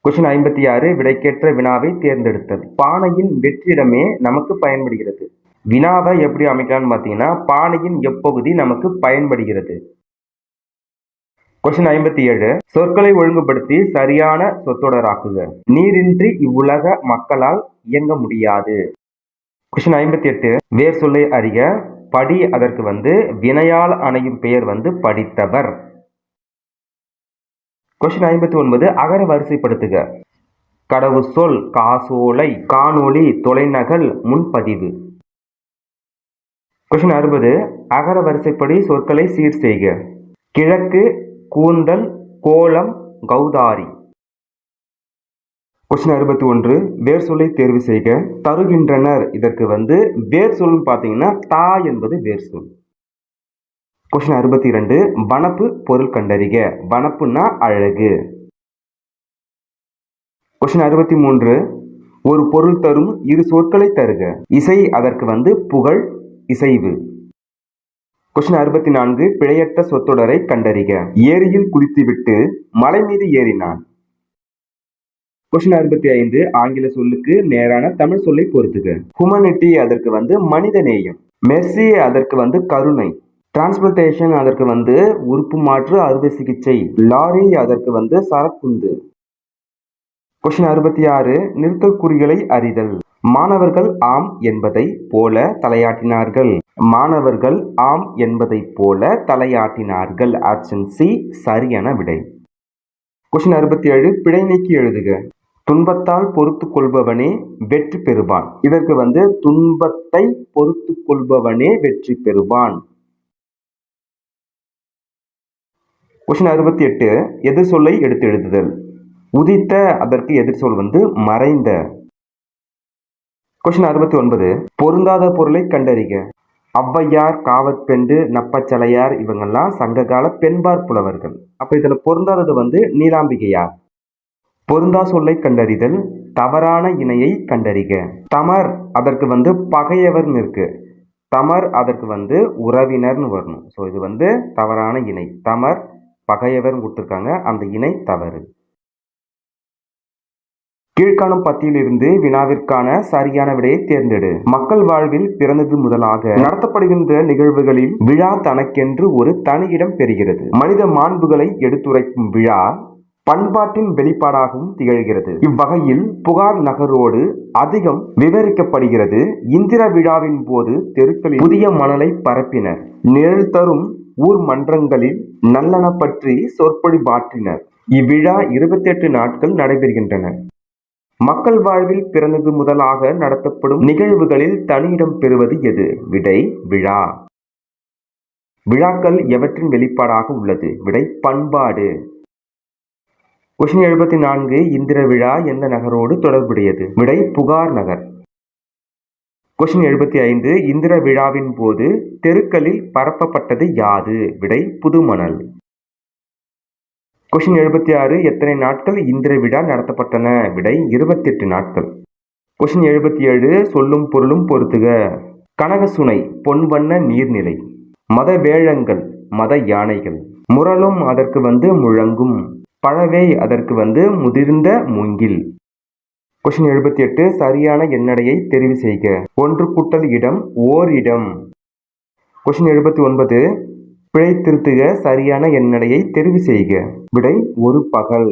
கொஸ்டின் 56 விடைக்கேற்ற வினாவை தேர்ந்தெடுத்தல். பானையின் வெற்றிடமே நமக்கு பயன்படுகிறது. வினாவை எப்படி அமைக்கலாம்னு பார்த்தீங்கன்னா பானையின் எப்பகுதி நமக்கு பயன்படுகிறது. கொஸ்டின் 57 சொற்களை ஒழுங்குபடுத்தி சரியான சொற்றொடராக்குக. நீரின்றி இவ்வுலக மக்களால் இயங்க முடியாது. கொஸ்டின் 58 வேர் சொல்லை அறிக. படி அதற்கு வினையால் அணையும் பெயர் படித்தவர். கொஸ்டின் 59 அகர வரிசைப்படுத்துக. கடவு சொல், காசோலை, காணொளி, தொலைநகல், முன்பதிவு. கொஸ்டின் 60 அகர வரிசைப்படி சொற்களை சீர் செய்க. கிழக்கு, கூந்தல், கோலம், கௌதாரி. கொஸ்டின் 61 வேர் சொல்லை தேர்வு செய்க. தருகின்றனர் இதற்கு வேர் சொல்னு பார்த்தீங்கன்னா தா என்பது வேர் சொல். கொஸ்டின் 62 வனப்பு பொருள் கண்டறிக. வனப்புன்னா அழகு. கொஸ்டின் 63 ஒரு பொருள் தரும் இரு சொற்களை தருக. இசை அதற்கு புகழ், இசைவு. கொஸ்டின் 64 பிழையற்ற சொற்றொடரை கண்டறிக. ஏரியில் குளித்துவிட்டு மலை மீது ஏறினான். கொஸ்டின் 65 ஆங்கில சொல்லுக்கு நேரான தமிழ் சொல்லை பொறுத்துக. ஹுமனிட்டி அதற்கு மனித நேயம். மெர்சி அதற்கு கருணை. டிரான்ஸ்போர்டேஷன் அதற்கு உறுப்பு மாற்று அறுவை சிகிச்சை. லாரி அதற்கு சரக்குந்து. கொஸ்டின் 66 நிறுத்தற்குறிகளை அறிதல். மாணவர்கள் ஆம் என்பதை போல தலையாட்டினார்கள். மாணவர்கள் ஆம் என்பதை போல தலையாட்டினார்கள். ஆப்ஷன் சி சரியான விடை. கொஸ்டின் 67 பிழை நீக்கி எழுதுக. துன்பத்தால் பொறுத்து கொள்பவனே வெற்றி பெறுவான். இதற்கு துன்பத்தை பொறுத்து கொள்பவனே வெற்றி பெறுவான். கொஸ்டின் 68 எதிர் சொல்லை எடுத்து எழுதுதல். உதித்த அதற்கு எதிர் சொல் மறைந்த. கொஸ்டின் 69 பொருந்தாத பொருளை கண்டறிக. ஔவையார், காவற்பெண்டு, நப்பச்சலையார் இவங்கெல்லாம் சங்ககால பெண்பார் புலவர்கள். அப்ப இதுல பொருந்தாதது நீலாம்பிகையார். பொருந்தா சொல்லை கண்டறிதல். தவறான இணையை கண்டறிக. தமர் அதற்கு பகையவர்னு இருக்கு. தமர் அதற்கு உறவினர்னு வரணும். ஸோ இது தவறான இணை. தமர் பகையவர் கொடுத்திருக்காங்க, அந்த இணை தவறு. கீழ்காணும் பத்தியிலிருந்து வினாவிற்கான சரியான விடையை தேர்ந்தெடு. மக்கள் வாழ்வில் பிறந்தது முதலாக நடத்தப்படுகின்ற நிகழ்வுகளில் விழா தனக்கென்று ஒரு தனி இடம் பெறுகிறது. மனித மாண்புகளை எடுத்துரைக்கும் விழா பண்பாட்டின் வெளிப்பாடாகவும் திகழ்கிறது. இவ்வகையில் புகார் நகரோடு அதிகம் விவரிக்கப்படுகிறது. இந்திர விழாவின் போது தெருக்களில் புதிய மணலை பரப்பினர். நிழல் தரும் ஊர் மன்றங்களில் நல்லன பற்றி சொற்பொழிவாற்றினர். இவ்விழா 28 நாட்கள் நடைபெறுகின்றன. மக்கள் வாழ்வில் பிறந்தது முதலாக நடத்தப்படும் நிகழ்வுகளில் தனியிடம் பெறுவது எது? விடை விழா. விழாக்கள் எவற்றின் வெளிப்பாடாக உள்ளது? விடை பண்பாடு. கொஸ்டின் 74 இந்திர விழா எந்த நகரோடு தொடர்புடையது? விடை புகார் நகர். கொஸ்டின் 75 இந்திர விழாவின் போது தெருக்களில் பரப்பப்பட்டது யாது? விடை புதுமணல். கொஸ்டின் 76 எத்தனை நாட்கள் இந்திர விழா நடத்தப்பட்டன? விடை 28 நாட்கள். கொஸ்டின் 77 சொல்லும் பொருளும் பொருத்துக. கனகசுனை பொன்வண்ண நீர்நிலை. மத வேழங்கள் மத யானைகள். முரலும் அதற்கு முழங்கும். பழவே அதற்கு முதிர்ந்த மூங்கில். கொஸ்டின் 78 சரியான எண்ணடையை தெரிவு செய்க. ஒன்று கூட்டல் இடம் ஓர் இடம். கொஸ்டின் 79 பிழை திருத்துக. சரியான எண்ணடையை தெரிவு செய்க. விடை ஒரு பகல்.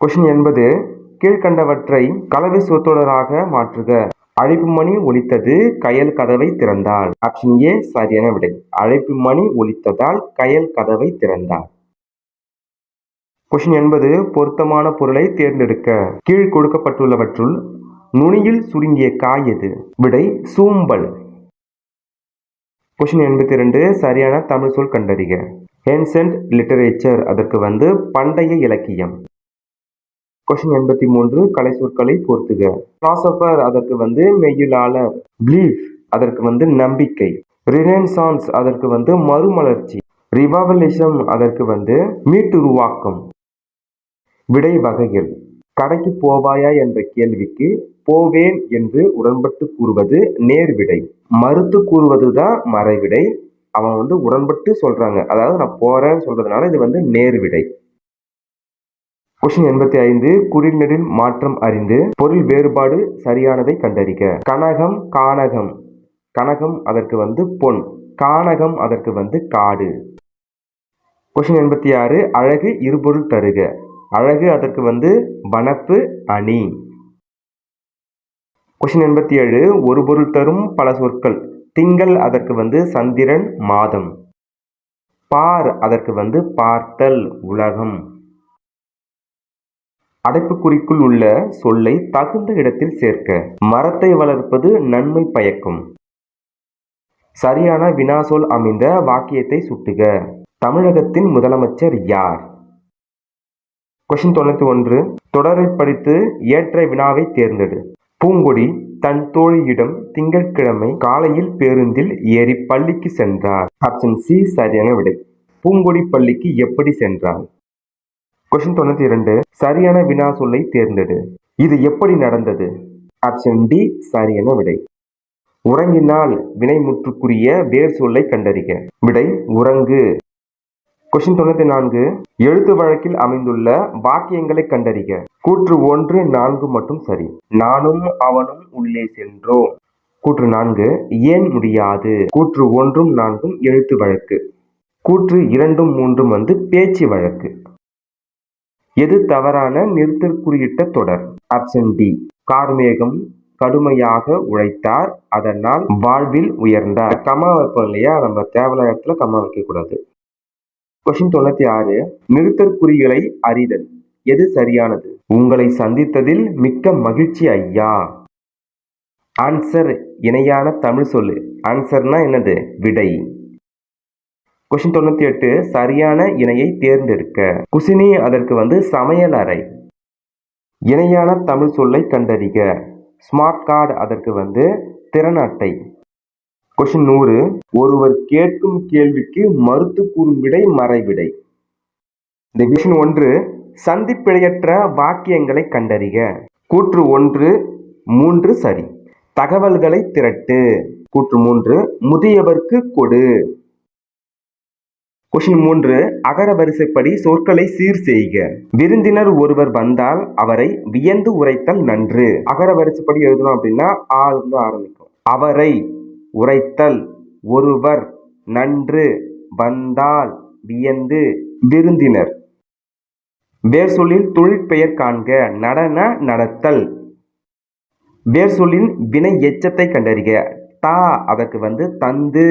கொஸ்டின் 80 கீழ்கண்டவற்றை கலவை சொற்றொடராக மாற்றுக. அழைப்பு மணி ஒலித்தது கயல் கதவை திறந்தாள். ஆப்ஷன் ஏ சரியான விடை. அழைப்பு மணி ஒலித்ததால் கயல் கதவை திறந்தாள். கொஸ்டின் 80 பொருத்தமான பொருளை தேர்ந்தெடுக்க. கீழ் கொடுக்கப்பட்டுள்ளவற்றுள் நுனியில் சுருங்கிய காய் எது? விடை சூம்பல். கொஸ்டின் 82 சரியான தமிழ் சொல் கண்டறிக. ஏன்சென்ட் லிட்டரேச்சர் அதற்கு பண்டைய இலக்கியம். கொஸ்டின் 83 கலை சொற்களை பொறுத்துக. பிலாசபர் அதற்கு மெய்யியலாளர். பிலீஃப் அதற்கு நம்பிக்கை. ரினெசான்ஸ் அதற்கு மறுமலர்ச்சி. ரிவல்யூஷன் அதற்கு மீட்டுருவாக்கம். விடை வகைகள். கடைக்கு போவாயா என்ற கேள்விக்கு போவேன் என்று உடன்பட்டு கூறுவது நேர்விடை. மறுத்து கூறுவதுதான் மறைவிடை. அவன் உடன்பட்டு சொல்றாங்க, அதாவது நான் போறேன்னு சொல்றதுனால இது நேர்விடை. கொஸ்டின் 85 குறில் நெடில் மாற்றம் அறிந்து பொருள் வேறுபாடு சரியானதை கண்டறிக. கனகம் கானகம். கனகம் அதற்கு பொன். கானகம் அதற்கு காடு. கொஸ்டின் 86 அழகு இருபொருள் தருக. அழகு அதற்கு வனப்பு அணி. கொஸ்டின் 87 ஒரு பொருள் தரும் பல சொற்கள். திங்கள் அதற்கு சந்திரன் மாதம். பார் அதற்கு பார்த்தல் உலகம். அடைப்புக்குறிக்குள் உள்ள சொல்லை தகுந்த இடத்தில் சேர்க்க. மரத்தை வளர்ப்பது நன்மை பயக்கும். சரியான வினாசொல் அமைந்த வாக்கியத்தை சுட்டுக. தமிழகத்தின் முதலமைச்சர் யார்? கொஸ்டின் 91 தொடரை படித்து ஏற்ற வினாவை தேர்ந்தெடு. பூங்கொடி தன் தோழியிடம் திங்கட்கிழமை காலையில் பேருந்தில் ஏறி பள்ளிக்கு சென்றார். ஆப்ஷன் சி சரியான விடை. பூங்கொடி பள்ளிக்கு எப்படி சென்றார்? கொஸ்டின் 92 சரியான வினா சொல்லை தேர்ந்தெடு. இது எப்படி நடந்தது? ஆப்ஷன் டி சரியான விடை. உறங்கினால் வினைமுற்றுக்குரிய வேர் சொல்லை கண்டறிக. விடை உறங்கு. கொஸ்டின் 94 எழுத்து வழக்கில் அமைந்துள்ள வாக்கியங்களை கண்டறிக. கூற்று 1 4 மட்டும் சரி. நானும் அவனும் உள்ளே சென்றோம். கூற்று 4 ஏன் முடியாது. கூற்று 1 4 எழுத்து வழக்கு. கூற்று 2 3 பேச்சு வழக்கு. எது தவறான நிறுத்தற்குறியிட்ட தொடர்? ஆப்ஷன் டி கார்மேகம் கடுமையாக உழைத்தார் அதனால் வாழ்வில் உயர்ந்தார். கமா வைப்போம் இல்லையா, நம்ம தேவையான இடத்துல கமா வைக்க கூடாது. கொஸ்டின் 96 நிறுத்தற்குறிகளை அறிதல். எது சரியானது? உங்களை சந்தித்ததில் மிக்க மகிழ்ச்சி ஐயா. ஆன்சர் இணையான தமிழ் சொல்லு. ஆன்சர்னா என்னது? விடை. கொஸ்டின் 98 சரியான இணையை தேர்ந்தெடுக்க. குசினி அதற்கு சமையல் அறை. இணையான தமிழ் சொல்லை கண்டறிக. ஸ்மார்ட் கார்டு அதற்கு திறன் அட்டை. கொஸ்டின் 100 ஒருவர் கேட்கும் கேள்விக்கு மறுத்து கூறும் விடை மறைவிடை. இந்த கொஸ்டின் 1 சந்திப்பிழையற்ற வாக்கியங்களை கண்டறிக. கூற்று 1 3 சரி. தகவல்களை திரட்டு. கூற்று 3 முதியவர்க்கு கொடு. கொஸ்டின் 3. அகர வரிசைப்படி சொற்களை சீர் செய்க. விருந்தினர் ஒருவர் வந்தால் அவரை வியந்து உரைத்தல் நன்று. அகர வரிசைப்படி எழுதணும் அப்படின்னா ஆ இருந்து ஆரம்பிக்கும். அவரை, உரைத்தல், ஒருவர், நன்று, வந்தால், வியந்து, விருந்தினர். வேர் சொல்லில் தொழிற்பெயர் காண்க. நடன, நடத்தல். வேர் சொல்லின் வினை எச்சத்தை கண்டறிக. தா அதற்கு தந்து.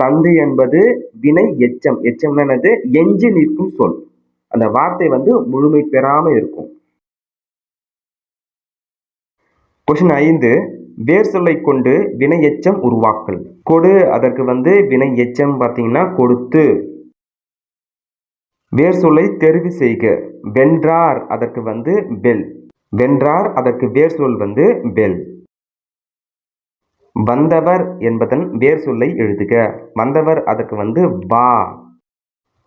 தந்து என்பது வினை எச்சம். எச்சம்னா என்னது? எஞ்சி நிற்கும் சொல். அந்த வார்த்தை முழுமை பெறாம இருக்கும். கொஸ்டின் 5. வேர் சொல்லை கொண்டு வினை எச்சம் உருவாக்கல். கொடு அதற்கு வினை எச்சம் பார்த்தீங்கன்னா கொடுத்து. வேர் சொல்லை தெரிவு செய்க. வென்றார் அதற்கு வெல். வென்றார் அதற்கு வேர் சொல் வெல். வந்தவர் என்பதன் வேர் சொல்லை எழுதுக. வந்தவர் அதற்கு வா.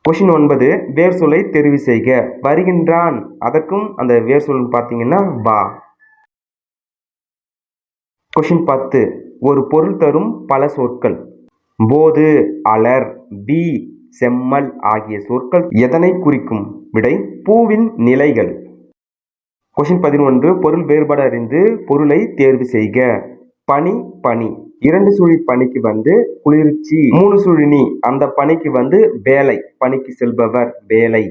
கொஸ்டின் 9. வேர் சொல்லை தெரிவு செய்க. வருகின்றான் அதற்கும் அந்த வேர் சொல் பார்த்தீங்கன்னா வா. கொஸ்டின் 10. ஒரு பொருள் தரும் பல சொற்கள். போது, அலர், வி, செம்மல் ஆகிய சொற்கள் எதனை குறிக்கும்? விடை பூவின் நிலைகள். கொஸ்டின் 11. பொருள் வேறுபாடு அறிந்து பொருளை தேர்வு செய்க. பனி, பனி. 2 சுழி பனிக்கு குளிர்ச்சி. 3 சுழி அந்த பனிக்கு வேலை. பனிக்கு செல்பவர் வேலை.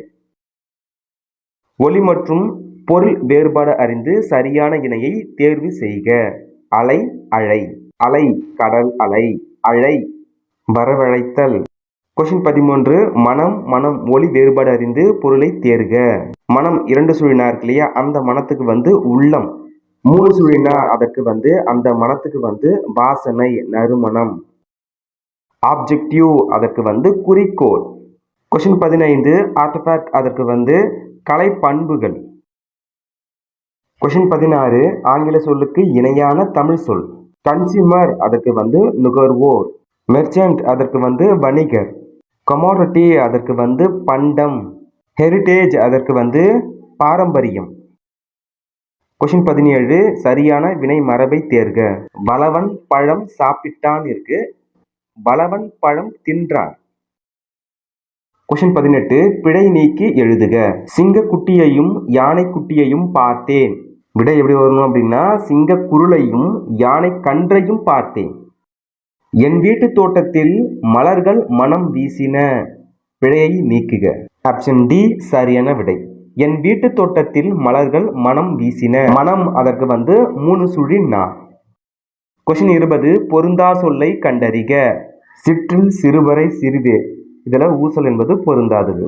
ஒலி மற்றும் பொருள் வேறுபாடு அறிந்து சரியான இணையை தேர்வு செய்க. அலை, அழை. அலை கடல் அலை. அழை வரவழைத்தல். கொஸ்டின் 13. மனம், மனம். ஒலி வேறுபாடு அறிந்து பொருளை தேர்க. மனம் 2 சுழினா இருக்கு இல்லையா? அந்த மனத்துக்கு உள்ளம். 3 சுழினா அதற்கு அந்த மனத்துக்கு வாசனை, நறுமணம். ஆப்ஜெக்டிவ் அதற்கு குறிக்கோள். கொஸ்டின் 15. ஆர்டிஃபேக்ட் அதற்கு கலை பண்புகள். கொஸ்டின் 16. ஆங்கில சொல்லுக்கு இணையான தமிழ் சொல். கன்சியூமர் அதற்கு நுகர்வோர். மெர்ச்சன்ட் அதற்கு வணிகர். கமோடிட்டி அதற்கு பண்டம். ஹெரிட்டேஜ் அதற்கு பாரம்பரியம். கொஸ்டின் 17. சரியான வினை மரபை தேர்க. வளவன் பழம் சாப்பிட்டான் இருக்கு. வளவன் பழம் தின்றான். கொஸ்டின் 18. பிழை நீக்கி எழுதுக. சிங்கக்குட்டியையும் யானை குட்டியையும் பார்த்தேன். விடை எப்படி வரணும் அப்படின்னா சிங்க குருளையும் யானை கன்றையும் பார்த்தேன். என் வீட்டு தோட்டத்தில் மலர்கள் மனம் வீசின. பிழையை நீக்குக. ஆப்ஷன் டி சரியான விடை. என் வீட்டு தோட்டத்தில் மலர்கள் மனம் வீசின. மனம் அதற்கு 3 சுழி நா. கொஸ்டின் 20. பொருந்தா சொல்லை கண்டறிக. சிற்றில் சிறுவரை சிறிதே. இதுல ஊசல் என்பது பொருந்தாதது.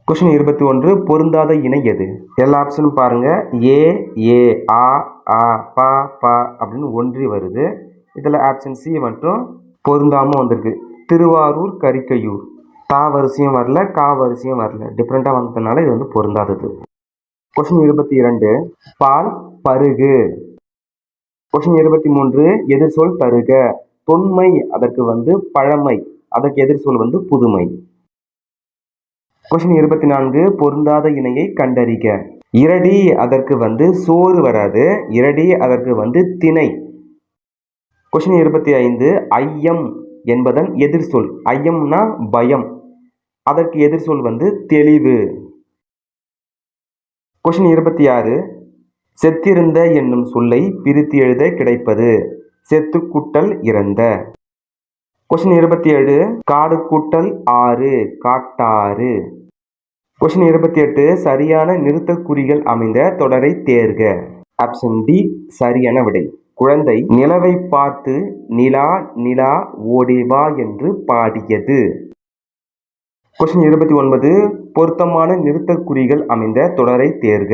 கொஸ்டின் 21. பொருந்தாத இணை எது? எல்லா ஆப்ஷனும் பாருங்க. ஏ, ஏ, ஆ, ஆ, பா, பா அப்படின்னு ஒன்றி வருது. இதுல ஆப்ஷன் சி மற்றும் பொருந்தாம வந்திருக்கு. திருவாரூர், கரிக்கையூர். தா வரிசையும் வரல, கா வரிசையும் வரல. டிஃப்ரெண்டா வந்ததுனால இது பொருந்தாதது. கொஸ்டின் 22. பால் பருகு. கொஸ்டின் 23. எதிர் சொல் தருக. தொன்மை அதற்கு பழமை. அதற்கு எதிர் சொல் புதுமை. கொஸ்டின் 24. பொருந்தாத இணையை கண்டறிக. இரடி அதற்கு சோறு வராது. இரடி அதற்கு திணை. கொஸ்டின் 25. ஐயம் என்பதன் எதிர் சொல். ஐயம்னா பயம். அதற்கு எதிர் சொல் தெளிவு. கொஸ்டின் 26. செத்திருந்த என்னும் சொல்லை பிரித்து எழுத கிடைப்பது. செத்து கூட்டல் இறந்த. கொஸ்டின் 27. காடு கூட்டல் ஆறு, காட்டாறு. கொஸ்டின் 28. சரியான நிறுத்தற்குறிகள் அமைந்த தொடரை தேர்க. ஆப்ஷன் டி சரியான விடை. குழந்தை நிலவை பார்த்து நிலா நிலா ஓடிவா என்று பாடியது. கொஸ்டின் 29. பொருத்தமான நிறுத்தற்குறிகள் அமைந்த தொடரை தேர்க.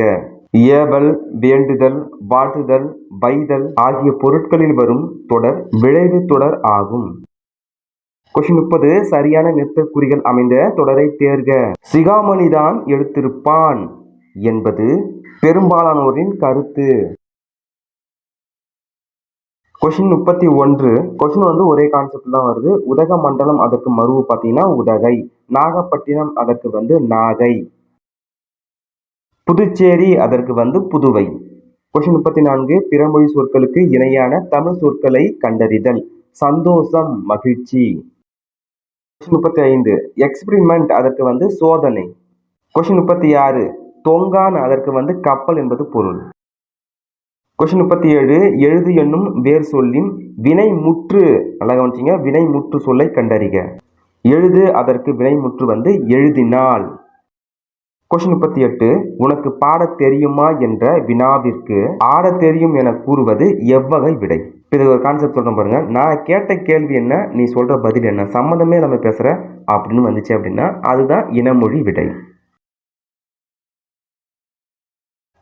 ஏவல், வேண்டுதல், வாழ்த்துதல், வைதல் ஆகிய பொருட்களில் வரும் தொடர் விளைவு தொடர் ஆகும். கொஸ்டின் 30. சரியான நிறுத்தற்குறிகள் அமைந்த தொடரை தேர்க. சிகாமணிதான் எடுத்திருப்பான் என்பது பெரும்பாலானோரின் கருத்து. கொஸ்டின் 31. கொஸ்டின் ஒரே கான்செப்ட் தான் வருது. உதக மண்டலம் அதற்கு மருவு பார்த்தீங்கன்னா உதகை. நாகப்பட்டினம் அதற்கு நாகை. புதுச்சேரி அதற்கு புதுவை. கொஸ்டின் 34. பிறமொழி சொற்களுக்கு இணையான தமிழ் சொற்களை கண்டறிதல். சந்தோஷம், மகிழ்ச்சி. 35 எக்ஸ்பிரிமெண்ட் அதற்கு வந்து சோதனை. கொஸ்டின் 36 தொங்கான் அதற்கு வந்து கப்பல் என்பது பொருள். கொஸ்டின் 37 எழுது என்னும் வேர் சொல்லின் வினைமுற்று, நல்லா கவனிச்சிங்க, வினைமுற்று சொல்லை கண்டறிக. எழுது அதற்கு வினைமுற்று வந்து எழுதினால். கொஸ்டின் 38 உனக்கு பாடத் தெரியுமா என்ற வினாவிற்கு ஆடத் தெரியும் என கூறுவது எவ்வகை விடை? இது ஒரு கான்செப்ட் சொல்றேன் பாருங்க. நான் கேட்ட கேள்வி என்ன, நீ சொல்ற பதில் என்ன, சம்மந்தமே நம்ம பேசுற அப்படின்னு வந்துச்சு அப்படின்னா அதுதான் இனமொழி விடை.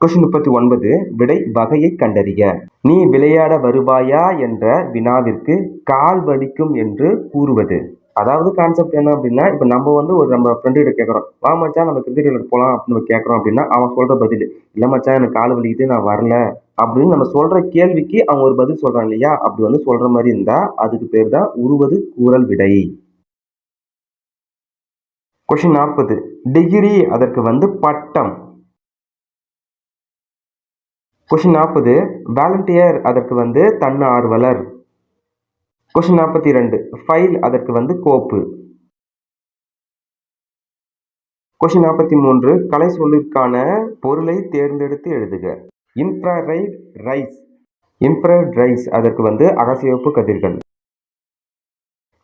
கொஸ்டின் 39 விடை வகையை கண்டறிக. நீ விளையாட வருவாயா என்ற வினாவிற்கு கால் வலிக்கும் என்று கூறுவது. அதாவது கான்செப்ட் என்ன அப்படின்னா, இப்போ நம்ம வந்து நம்ம ஃப்ரெண்டு கிட்ட கேட்குறோம், வா மச்சான் நம்ம கிரிக்கெட் விளையாட போகலாம் அப்படின்னு கேட்குறோம் அப்படின்னா அவன் சொல்ற பதில், இல்லை மச்சான் எனக்கு கால் வலிக்குது நான் வரல அப்படின்னு நம்ம சொல்ற கேள்விக்கு அவன் ஒரு பதில் சொல்றான் இல்லையா, அப்படி வந்து சொல்ற மாதிரி இருந்தா அதுக்கு பேர் தான் உருவது கூறல் விடை. கொஸ்டின் 40 டிகிரி அதற்கு வந்து பட்டம். கொஸ்டின் 40 வாலண்டியர் அதற்கு வந்து தன்னார்வலர். கொஸ்டின் 42 ஃபைல் அதற்கு வந்து கோப்பு. கொஸ்டின் 43 கலை சொல்லிற்கான பொருளை தேர்ந்தெடுத்து எழுதுக. இன்ஃப்ராரெட் ரைஸ், இன்ஃப்ராரெட் ரைஸ் அதற்கு வந்து அகச்சிவப்பு கதிர்கள்.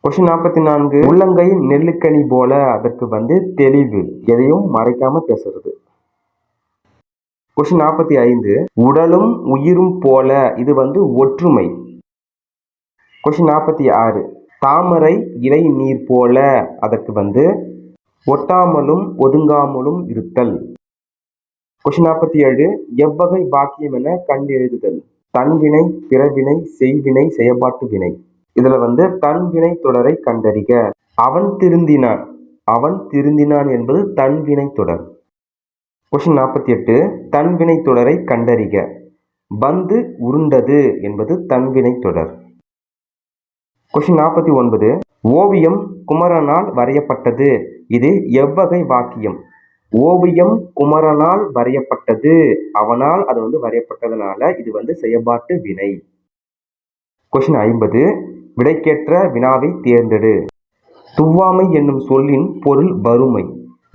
கொஸ்டின் 44 உள்ளங்கை நெல்லுக்கனி போல அதற்கு வந்து தெளிவு, எதையும் மறைக்காம பேசுறது. கொஸ்டின் 45 உடலும் உயிரும் போல, இது வந்து ஒற்றுமை. கொஸ்டின் 46 தாமரை இலை நீர் போல அதற்கு வந்து ஒட்டாமலும் ஒதுங்காமலும் இருத்தல். கொஸ்டின் 47 எவ்வகை வாக்கியம் என கண்டெழுதுதல். தன்வினை, பிறவினை, செய்வினை, செயற்பாட்டு வினை. இதுல வந்து தன்வினை தொடரை கண்டறிக. அவன் திருந்தினான், அவன் திருந்தினான் என்பது தன்வினை தொடர். கொஸ்டின் 48 தன்வினை தொடரை கண்டறிக. பந்து உருண்டது என்பது தன்வினை தொடர். கொஸ்டின் 49 ஓவியம் குமரனால் வரையப்பட்டது, இது எவ்வகை வாக்கியம்? ஓவியம் குமரனால் வரையப்பட்டது, அவனால் அது வந்து வரையப்பட்டதுனால இது வந்து செயற்பாட்டு வினை. கொஸ்டின் 50 விடைக்கேற்ற வினாவை தேர்ந்தெடு. துவ்வாமை என்னும் சொல்லின் பொருள் வறுமை.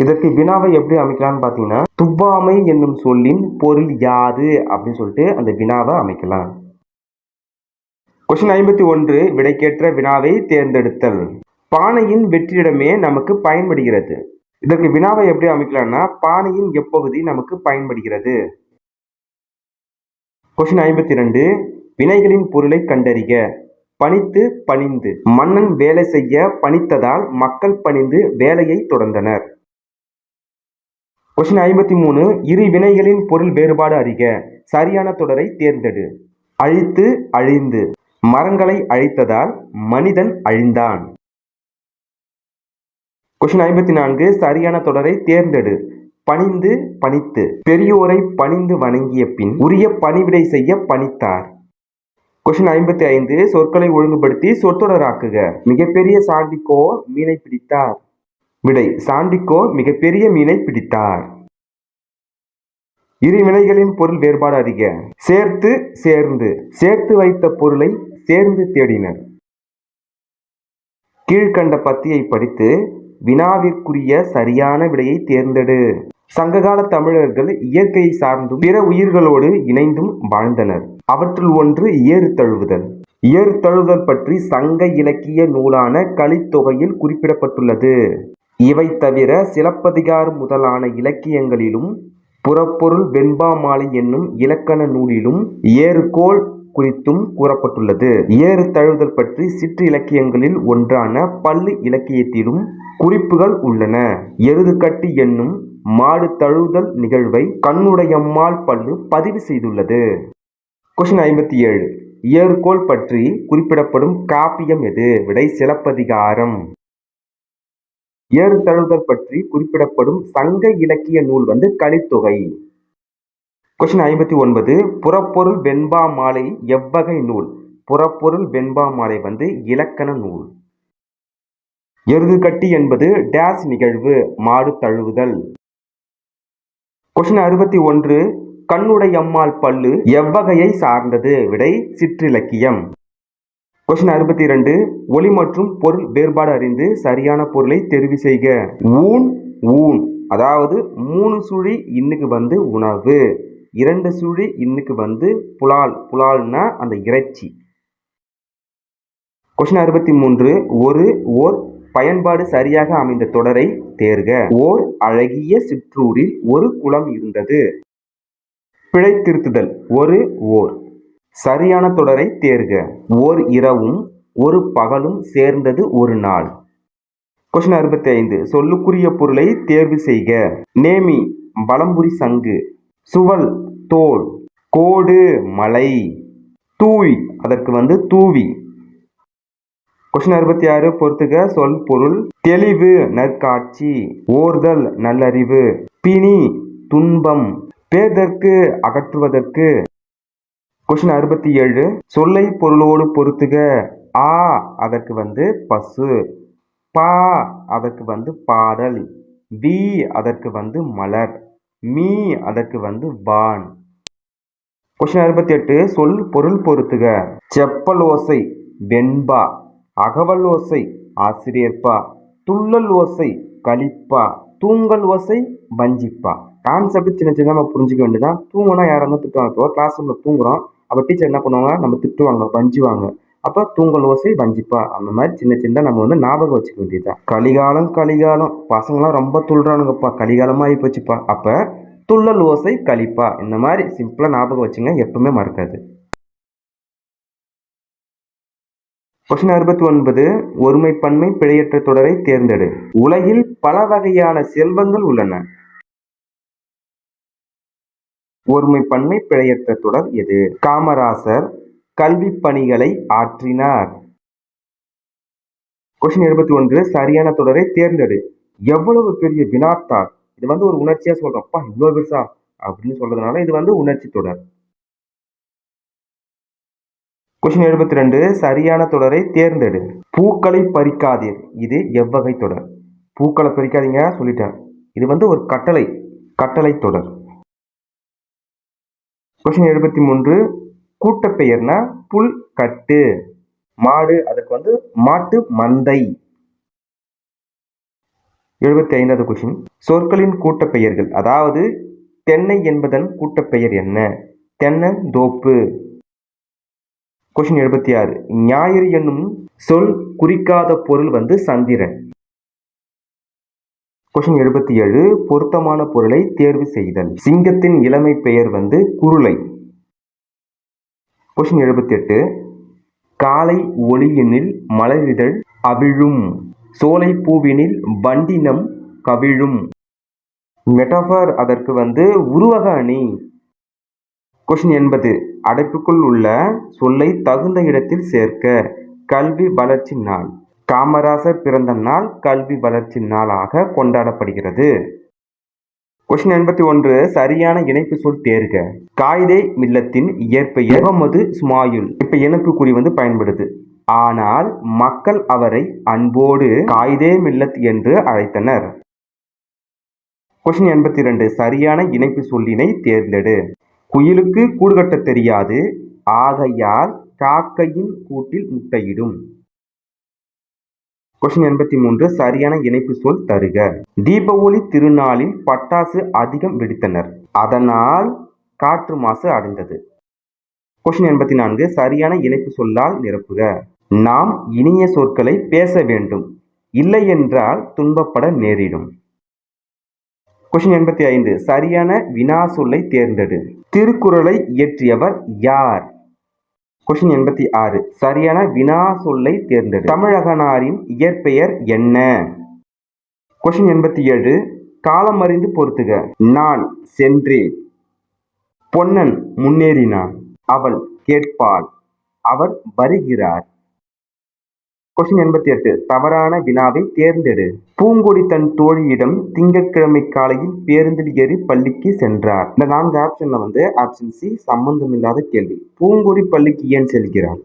இதற்கு வினாவை எப்படி அமைக்கலாம்னு பார்த்தீங்கன்னா, துவ்வாமை என்னும் சொல்லின் பொருள் யாது அப்படின்னு சொல்லிட்டு அந்த வினாவை அமைக்கலாம். கொஸ்டின் 51 விடைக்கேற்ற வினாவை தேர்ந்தெடுத்தல். பானையின் வெற்றிடமே நமக்கு பயன்படுகிறது. இதற்கு வினாவை எப்படி அமைக்கலாம்னா, பானையின் எப்பகுதி நமக்கு பயன்படுகிறது. கொஸ்டின் 52 வினைகளின் பொருளை கண்டறிக. பணித்து பணிந்து, மன்னன் வேலை செய்ய பணித்ததால் மக்கள் பணிந்து வேலையை தொடர்ந்தனர். கொஸ்டின் 53 இரு வினைகளின் பொருள் வேறுபாடு அறிக. சரியான தொடரை தேர்ந்தெடு. அழித்து அழிந்து, மரங்களை அழித்ததால் மனிதன் அழிந்தான். கொஸ்டின் 54 சரியான தொடரை தேர்ந்தெடு. பணிந்து பணித்து, பெரியோரை பணிந்து வணங்கிய பின் உரிய பணிவிடை செய்ய பணித்தார். கொஸ்டின் 55 சொற்களை ஒழுங்குபடுத்தி சொற்றொடராக்குக. மிகப்பெரிய சாண்டிக்கோ மீனை பிடித்தார். விடை சாண்டிக்கோ மிகப்பெரிய மீனை பிடித்தார். இரு வினைகளின் பொருள் வேறுபாடு அறிக. சேர்த்து சேர்ந்து, சேர்த்து வைத்த பொருளை சேர்ந்து தேடினர். கீழ்கண்ட பத்தியை படித்து வினாவிற்குரிய சரியான விடையை தேர்ந்தெடு. சங்ககால தமிழர்கள் இயற்கையை சார்ந்தும் பிற உயிர்களோடு இணைந்தும் வாழ்ந்தனர். அவற்றுள் ஒன்று ஏறு தழுவுதல். ஏறு தழுவுதல் பற்றி சங்க இலக்கிய நூலான கலித்தொகையில் குறிப்பிடப்பட்டுள்ளது. இவை தவிர சிலப்பதிகாரம் முதலான இலக்கியங்களிலும் புறப்பொருள் வெண்பா மாலை என்னும் இலக்கண நூலிலும் ஏறுகோள் குறித்தும் கூறப்பட்டுள்ளது. ஏறு தழுவுதல் பற்றி சிற்று இலக்கியங்களில் ஒன்றான பள்ளு இலக்கியத்திலும் குறிப்புகள் உள்ளன. எருதுகட்டு என்னும் மாடு தழுவுதல் நிகழ்வை கண்ணுடையம்மாள் பள்ளு பதிவு செய்துள்ளது. கொஸ்டின் 57 ஏறுகோள் பற்றி குறிப்பிடப்படும் காப்பியம் எது? விடை சிலப்பதிகாரம். ஏறு தழுவுதல் பற்றி குறிப்பிடப்படும் சங்க இலக்கிய நூல் வந்து கலித்தொகை. கொஸ்டின் 59 புறப்பொருள் வெண்பா மாலை எவ்வகை நூல்? புறப்பொருள் வெண்பா மாலை வந்து இலக்கண நூல். எருதுகட்டி என்பது டேஸ் நிகழ்வு, மாடு தழுவுதல். கொஸ்டின் 61 கண்ணுடையம்மாள் பள்ளு எவ்வகையை சார்ந்தது? விடை சிற்றிலக்கியம். கொஸ்டின் 62. ஒலி மற்றும் பொருள் வேறுபாடு அறிந்து சரியான பொருளை தெரிவு செய்க. ஊன் ஊன், அதாவது 3 சுழி இன்னுக்கு வந்து உணவு, 2 சுழி இன்னுக்கு வந்து புலால், புலால்னா அந்த இறைச்சி. கொஸ்டின் 63. ஓர் பயன்பாடு சரியாக அமைந்த தொடரை தேர்க. ஓர் அழகிய சிற்றூரில் ஒரு குளம் இருந்தது. பிழை திருத்துதல். ஓர். சரியான தொடரை தேர்க. ஓர் இரவும் ஒரு பகலும் சேர்ந்தது ஒரு நாள். கொஸ்டின் 65. சொல்லுக்குரிய பொருளை தேர்வு செய்க. நேமி வலம்புரி சங்கு, சுவல் தோல், கோடு மலை, தூய் அதற்கு வந்து தூவி. கொஸ்டின் 66. பொறுத்துக. சொல் பொருள். தெளிவு நற்காட்சி, ஓர்தல் நல்லறிவு, பிணி துன்பம், பேதற்கு அகற்றுவதற்கு. கொஸ்டின் 67. சொல்லை பொருளோடு பொறுத்துக. ஆ அதற்கு வந்து பசு, பா அதற்கு வந்து பாடல், வி அதற்கு வந்து மலர், மீ அதற்கு வந்து வான். கொஸ்டின் 68. சொல் பொருள் பொறுத்துக. செப்பல் ஓசை வெண்பா, அகவல் ஓசை ஆசிரியர்பா, துள்ளல் ஓசை கலிப்பா, தூங்கல் ஓசை வஞ்சிப்பா. கான்செப்ட் சின்ன சின்ன நம்ம புரிஞ்சுக்க வேண்டியதான். தூங்கினா யாராவது திட்டுவாங்க. இப்போ கிளாஸ் ரூம்ல தூங்குறோம், அப்போ டீச்சர் என்ன பண்ணுவாங்க, நம்ம திட்டுவாங்க, வஞ்சுவாங்க. அப்போ தூங்கல் ஓசை வஞ்சிப்பா, அந்த மாதிரி சின்ன சின்ன நம்ம வந்து ஞாபகம் வச்சுக்க வேண்டியதுதான். கலிகாலம் பசங்களாம் ரொம்ப துள்ளுறானுங்கப்பா, கலிகாலமாக ஆகி போச்சுப்பா. அப்போ துள்ளல் ஓசை கலிப்பா, இந்த மாதிரி சிம்பிளாக ஞாபகம் வச்சுங்க, எப்பவுமே மறக்காது. கொஸ்டின் 69. ஒருமைப்பன்மை பிழையற்ற தொடரை தேர்ந்தெடு. உலகில் பல வகையான செல்வங்கள் உள்ளன. ஒருமைப்பன்மை பிழையற்ற தொடர் எது? காமராசர் கல்வி பணிகளை ஆற்றினார். கொஸ்டின் 71. சரியான தொடரை தேர்ந்தெடு. எவ்வளவு பெரிய வினாத்தாள். இது வந்து ஒரு உணர்ச்சியா சொல்றோம், அப்பா இவ்வளவு பெருசா அப்படின்னு சொல்றதுனால இது வந்து உணர்ச்சி தொடர். கொஸ்டின் 72. சரியான தொடரை தேர்ந்தெடு. பூக்களை பறிக்காதீர். இது எவ்வகை தொடர்? பூக்களை பறிக்காதீங்க சொல்லிட்டேன். இது வந்து ஒரு கட்டளை தொடர். கொஸ்டின் 73. கூட்டப்பெயர்னா புல் கட்டு, மாடு அதற்கு வந்து மாட்டு மந்தை. 75வது கொஸ்டின். சொற்களின் கூட்டப்பெயர்கள், அதாவது தென்னை என்பதன் கூட்டப்பெயர் என்ன? தென்னந்தோப்பு. கொஸ்டின் 76. ஞாயிறு என்னும் சொல் குறிக்காத பொருள் வந்து சந்திரன். கொஸ்டின் 77. பொருத்தமான பொருளை தேர்வு செய்தல். சிங்கத்தின் இளமை பெயர் வந்து குருளை. கொஸ்டின் 78. காலை ஒளியினில் மலரிதழ் அவிழும், சோலை பூவினில் வண்டினம் கவிழும். மெட்டாஃபர் அதற்கு வந்து உருவக அணி. கொஸ்டின் 80. அடைப்புக்குள் உள்ள சொல்லை தகுந்த இடத்தில் சேர்க்க. கல்வி வளர்ச்சி நாள். காமராசர் பிறந்த நாள் கல்வி வளர்ச்சி நாளாக கொண்டாடப்படுகிறது. கொஸ்டின் 81. சரியான இணைப்பு சொல் தேர்க. காயிதே மில்லத்தின் இயற்பெயர் முகமது இஸ்மாயில். இப்ப இணைப்பு குறி வந்து பயன்படுது. ஆனால் மக்கள் அவரை அன்போடு காயிதே மில்லத் என்று அழைத்தனர். கொஸ்டின் 82. சரியான இணைப்பு சொல்லினை தேர்ந்தெடு. குயிலுக்கு கூடு கட்ட தெரியாது, ஆகையால் காக்கையின் கூட்டில் முட்டையிடும். கொஸ்டின் 83. சரியான இணைப்பு சொல் தருக. தீபாவளி திருநாளில் பட்டாசு அதிகம் வெடித்தனர், அதனால் காற்று மாசு அடைந்தது. கொஸ்டின் 84. சரியான இணைப்பு சொல்லால் நிரப்புக. நாம் இனிய சொற்களை பேச வேண்டும், இல்லை என்றால் துன்பப்பட நேரிடும். கொஸ்டின் 85. சரியான வினா சொல்லை தேர்ந்தெடு. திருக்குறளை இயற்றியவர் யார்? கொஸ்டின் 86. சரியான வினா சொல்லை தேர்ந்தெடு. தமிழகனாரின் இயற்பெயர் என்ன? கொஸ்டின் 87. காலம் அறிந்து பொறுத்துக. நான் சென்றேன், பொன்னன் முன்னேறினான், அவள் கேட்பாள், அவர் வருகிறார். கொஸ்டின் 88. தவறான வினாவை தேர்ந்தெடு. பூங்கொடி தன் தோழியிடம் திங்கட்கிழமை காலையில் பேருந்தில் ஏறி பள்ளிக்கு சென்றார். இந்த 4 ஆப்ஷன்ல வந்து ஆப்ஷன் சி சம்பந்தமில்லாத கேள்வி. பூங்கொடி பள்ளிக்கு ஏன் செல்கிறார்?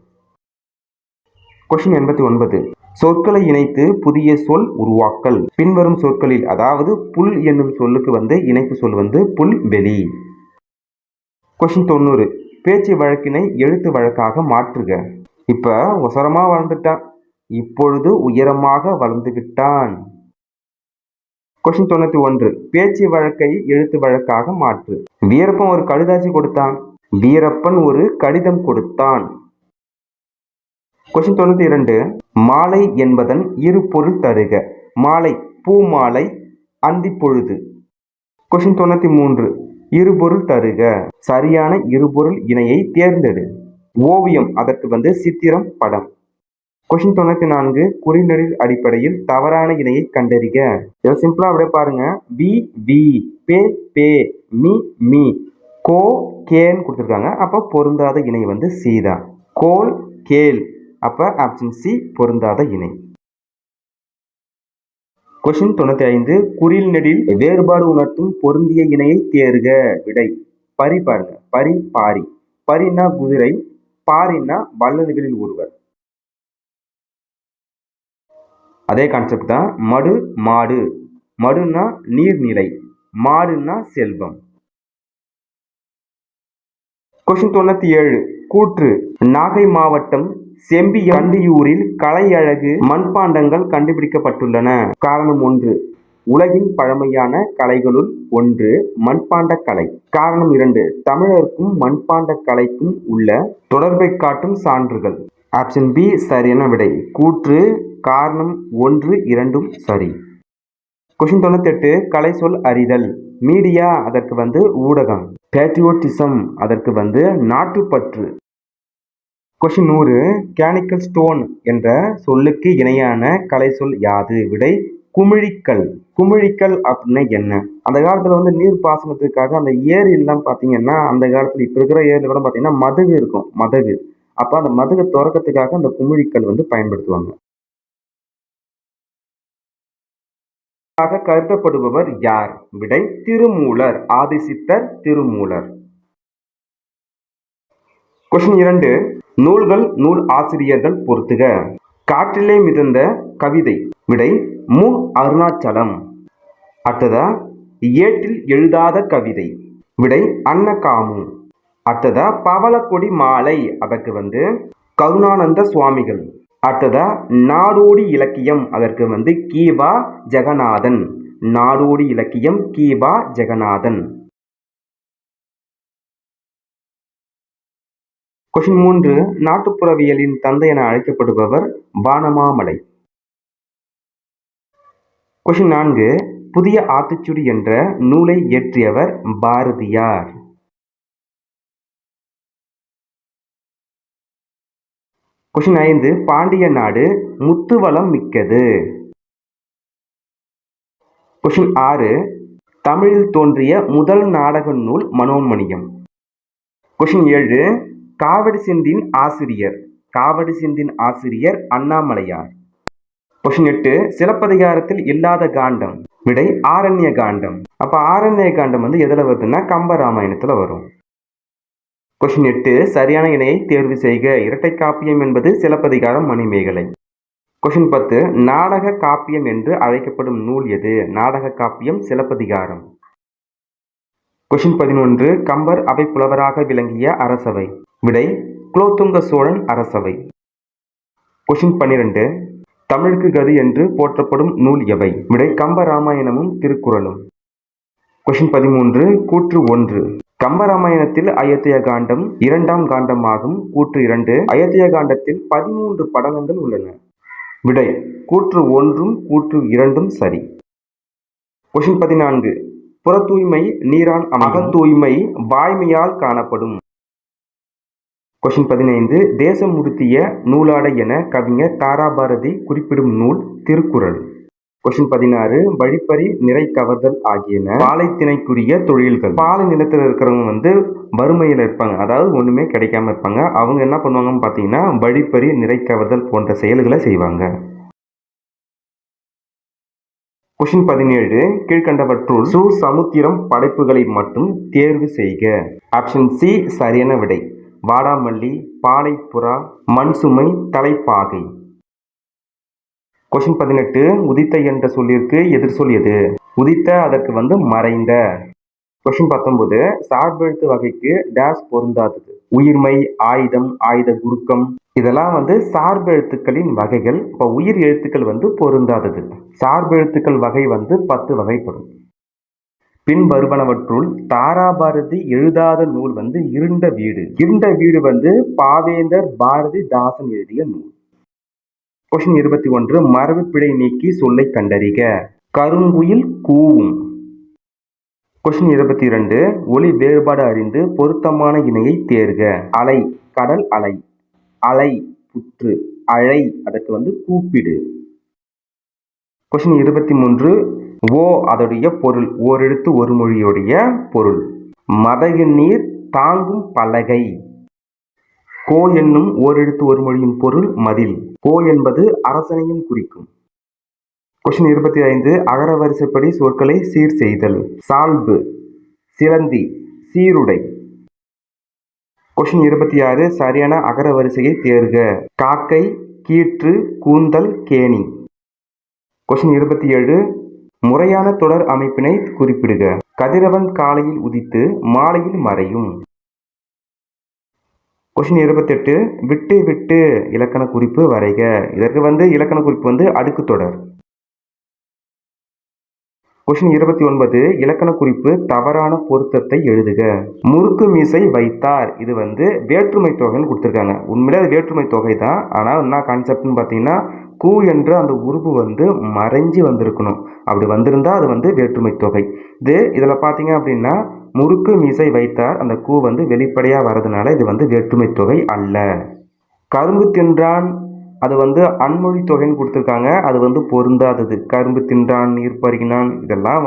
கொஸ்டின் 89. சொற்களை இணைத்து புதிய சொல் உருவாக்கல். பின்வரும் சொற்களில், அதாவது புல் என்னும் சொல்லுக்கு வந்து இணைப்பு சொல் வந்து புல்வெளி. கொஸ்டின் 90. பேச்சு வழக்கினை எழுத்து வழக்காக மாற்றுக. இப்ப உசரமா வளர்ந்துட்டான், இப்பொழுது உயரமாக வளர்ந்து விட்டான். கொஸ்டின் 91. பேச்சு வழக்கை எழுத்து வழக்காக மாற்று. வீரப்பன் ஒரு கடிதாசி கொடுத்தான். வீரப்பன் ஒரு கடிதம் கொடுத்தான். கொஸ்டின் 92. மாலை என்பதன் இரு பொருள் தருக. மாலை பூமாலை, அந்திப்பொழுது. கொஸ்டின் 93. இருபொருள் தருக. சரியான இருபொருள் இணையை தேர்ந்தெடு. ஓவியம் அதற்கு சித்திரம், படம். கொஸ்டின் 94. குறிநெடில் அடிப்படையில் தவறான இணையை கண்டறிக. இதை சிம்பிளா அப்படியே பாருங்க. வி வி, பே பே, மீ மீ, கோ கேன்னு கொடுத்துருக்காங்க. அப்போ பொருந்தாத இணை சி தான். கோல் கேல், அப்ப ஆப்ஷன் சி பொருந்தாத இணை. கொஸ்டின் 95. குறில் நெடில் வேறுபாடு உணர்த்தும் பொருந்திய இணையை தேர்க. விடை பரி பாருங்க. பரி பாரி. பரினா குதிரை, பாரினா வள்ளல்களில் ஒருவர். அதே கான்செப்ட் தான். மடு மாடு. மடுனா நீர்நிலை, மாடுனா செல்வம். கொஸ்டின் 97. கூற்று. நாகை மாவட்டம் செம்பியண்டியூரில் கலையழகு மண்பாண்டங்கள் கண்டுபிடிக்கப்பட்டுள்ளன. காரணம் 1. உலகின் பழமையான கலைகளுள் ஒன்று மண்பாண்ட கலை. காரணம் 2. தமிழருக்கும் மண்பாண்ட கலைக்கும் உள்ள தொடர்பை காட்டும் சான்றுகள். ஆப்ஷன் பி சரியான விடை. கூற்று, காரணம் 1, 2 சரி. கொஸ்டின் 98. கலை சொல் அறிதல். மீடியா அதற்கு ஊடகம். பேட்ரியோட்டிசம் அதற்கு நாட்டுப்பற்று. கொஸ்டின் 100. கேனிக்கல் ஸ்டோன் என்ற சொல்லுக்கு இணையான கலை சொல் யாது? விடை குமிழிக்கல். குமிழிக்கல் அப்படின்னா என்ன? அந்த காலத்துல நீர் பாசனத்துக்காக அந்த ஏரி எல்லாம் பாத்தீங்கன்னா, அந்த காலத்துல இப்ப இருக்கிற ஏரியில கூட பாத்தீங்கன்னா மதகு இருக்கும். மதகு. அப்ப அந்த மதகு திறக்கிறதுக்காக அந்த குமிழிக்கல் பயன்படுத்துவாங்க. கருதப்படுபவர் யார்? விடை திருமூலர். ஆதிசித்தர் திருமூலர். கொஸ்டின் 2. நூல்கள், நூல் ஆசிரியர்கள் பொறுத்துக. காற்றிலே மிதந்த கவிதை. விடை மு. அருணாச்சலம். அடுத்ததா ஏட்டில் எழுதாத கவிதை. விடை அன்னகாமு. அடுத்ததா பவளக்கொடி மாலை. அதற்கு கருணானந்த சுவாமிகள். அடுத்ததா நாடோடி இலக்கியம். அதற்கு கி.வா. ஜெகநாதன். நாடோடி இலக்கியம் கி.வா. ஜெகநாதன். கொஸ்டின் 3. நாட்டுப்புறவியலின் தந்தை என அழைக்கப்படுபவர் வானமாமலை. கொஸ்டின் 4. புதிய ஆத்திச்சூடி என்ற நூலை இயற்றியவர் பாரதியார். கொஸ்டின் 5. பாண்டிய நாடு முத்துவளம் மிக்கது. கொஸ்டின் 6. தமிழில் தோன்றிய முதல் நாடக நூல் மனோன்மணியம். கொஸ்டின் 7. காவடி சிந்தின் ஆசிரியர். காவடி சிந்தின் ஆசிரியர் அண்ணாமலையார். கொஸ்டின் 8. சிலப்பதிகாரத்தில் இல்லாத காண்டம். விடை ஆரண்ய காண்டம். அப்ப ஆரண்ய காண்டம் எதுல வருதுன்னா கம்பராமாயணத்துல வரும். கொஸ்டின் 8. சரியான இணையை தேர்வு செய்க. இரட்டை காப்பியம் என்பது சிலப்பதிகாரம், மணிமேகலை. கொஸ்டின் 10. நாடக காப்பியம் என்று அழைக்கப்படும் நூல் எது? நாடக காப்பியம் சிலப்பதிகாரம். கொஸ்டின் 11. கம்பர் அவை புலவராக விளங்கிய அரசவை. விடை குலோத்துங்க சோழன் அரசவை. கொஸ்டின் 12. தமிழுக்கு கதி என்று போற்றப்படும் நூல் எவை? விடை கம்பராமாயணமும் திருக்குறளும். கொஸ்டின் 13. கூற்று 1. கம்பராமாயணத்தில் அயோத்திய காண்டம் 2ஆம் காண்டமாகும். கூற்று 2. அயோத்திய காண்டத்தில் 13 படலங்கள் உள்ளன. விடை கூற்று 1ம் கூற்று 2ம் சரி. கொஸ்டின் 14. புற தூய்மை நீரான் அகத் தூய்மை வாய்மையால் காணப்படும். கொஸ்டின் 15. தேசம் உடுத்திய நூலாடை என கவிஞர் தாராபாரதி குறிப்பிடும் நூல் திருக்குறள். கொஸ்டின் 16. வழிப்பறி, நிறை கவர்தல் ஆகியன பாலைத்திணைக்குரிய தொழில்கள். பாலை நிலத்தில் இருக்கிறவங்க வறுமையில இருப்பாங்க, அதாவது ஒண்ணுமே கிடைக்காம இருப்பாங்க. அவங்க என்ன பண்ணுவாங்கன்னு பாத்தீங்கன்னா வழிப்பறி, நிறை கவர்தல் போன்ற செயல்களை செய்வாங்க. கொஸ்டின் 17. கீழ்கண்டவற்றுள் சு. சமுத்திரம் படைப்புகளை மட்டும் தேர்வு செய்க. ஆப்ஷன் சி சரியான விடை. வாடாமல்லி, பாலைப்புறா, மண்சுமை, தலைப்பாகை. கொஸ்டின் 18. உதித்த என்ற சொல்லிற்கு எதிர்சொல் எது? உதித்த அதற்கு மறைந்த. கொஸ்டின் 19. சார்பெழுத்து வகைக்கு டேஷ் பொருந்தாதது. உயிர்மை, ஆயுதம், ஆயுத குறுக்கம் இதெல்லாம் சார்பு எழுத்துக்களின் வகைகள். இப்போ உயிர் எழுத்துக்கள் பொருந்தாதது. சார்பு எழுத்துக்கள் வகை 10 வகைப்படும். பின் வருவனவற்றுள் தாராபாரதி எழுதாத நூல் இருண்ட வீடு. இருண்ட வீடு பாவேந்தர் பாரதிதாசன் எழுதிய நூல். கொஸ்டின் 21 மரபு பிழை நீக்கி சொல்லை கண்டறிக. கருங்குயில் கூவும். கொஸ்டின் 22 ஒலி வேறுபாடு அறிந்து பொருத்தமான இணையை தேர்க. அலை கடல் அலை, அலை புற்று, அழை அதற்கு கூப்பிடு. கொஸ்டின் 23 ஓ அதோடைய பொருள், ஓரெழுத்து ஒரு மொழியுடைய பொருள். மதகு நீர் தாங்கும் பலகை. கோ என்னும் ஓரெழுத்து ஒரு மொழியின் பொருள் மதில். கோ என்பது அரசனையும் குறிக்கும். கொஸ்டின் 25 அகர வரிசைப்படி சொற்களை சீர் செய்தல். சால்பு, சிலந்தி, சீருடை. கொஸ்டின் 26 சரியான அகர வரிசையை தேர்க. காக்கை, கீற்று, கூந்தல், கேணி. கொஸ்டின் 27 முறையான தொடர் அமைப்பினை குறிப்பிடுக. கதிரவன் காலையில் உதித்து மாலையில் மறையும். கொஸ்டின் 28 விட்டு விட்டு இலக்கண குறிப்பு வரைக. இதற்கு இலக்கண குறிப்பு அடுக்கு தொடர். கொஸ்டின் 29 இலக்கண குறிப்பு தவறான பொருத்தத்தை எழுதுக. முறுக்கு மீசை வைத்தார். இது வேற்றுமை தொகைன்னு கொடுத்துருக்காங்க. உண்மையிலே அது வேற்றுமை தொகை தான். ஆனால் என்ன கான்செப்ட்னு பார்த்தீங்கன்னா கூ என்ற அந்த உருவு மறைஞ்சி வந்திருக்கணும். அப்படி வந்திருந்தா அது வேற்றுமை தொகை. இதில் பார்த்தீங்க அப்படின்னா முறுக்கு மீசை வைத்தார் அந்த கூ வெளிப்படையாக வர்றதுனால இது வேற்றுமை தொகை அல்ல. கரும்பு தின்றான் அது அன்மொழி தொகைன்னு கொடுத்துருக்காங்க. அது பொருந்தாதது. கரும்பு தின்றான், நீர் பருகினான் இதெல்லாம்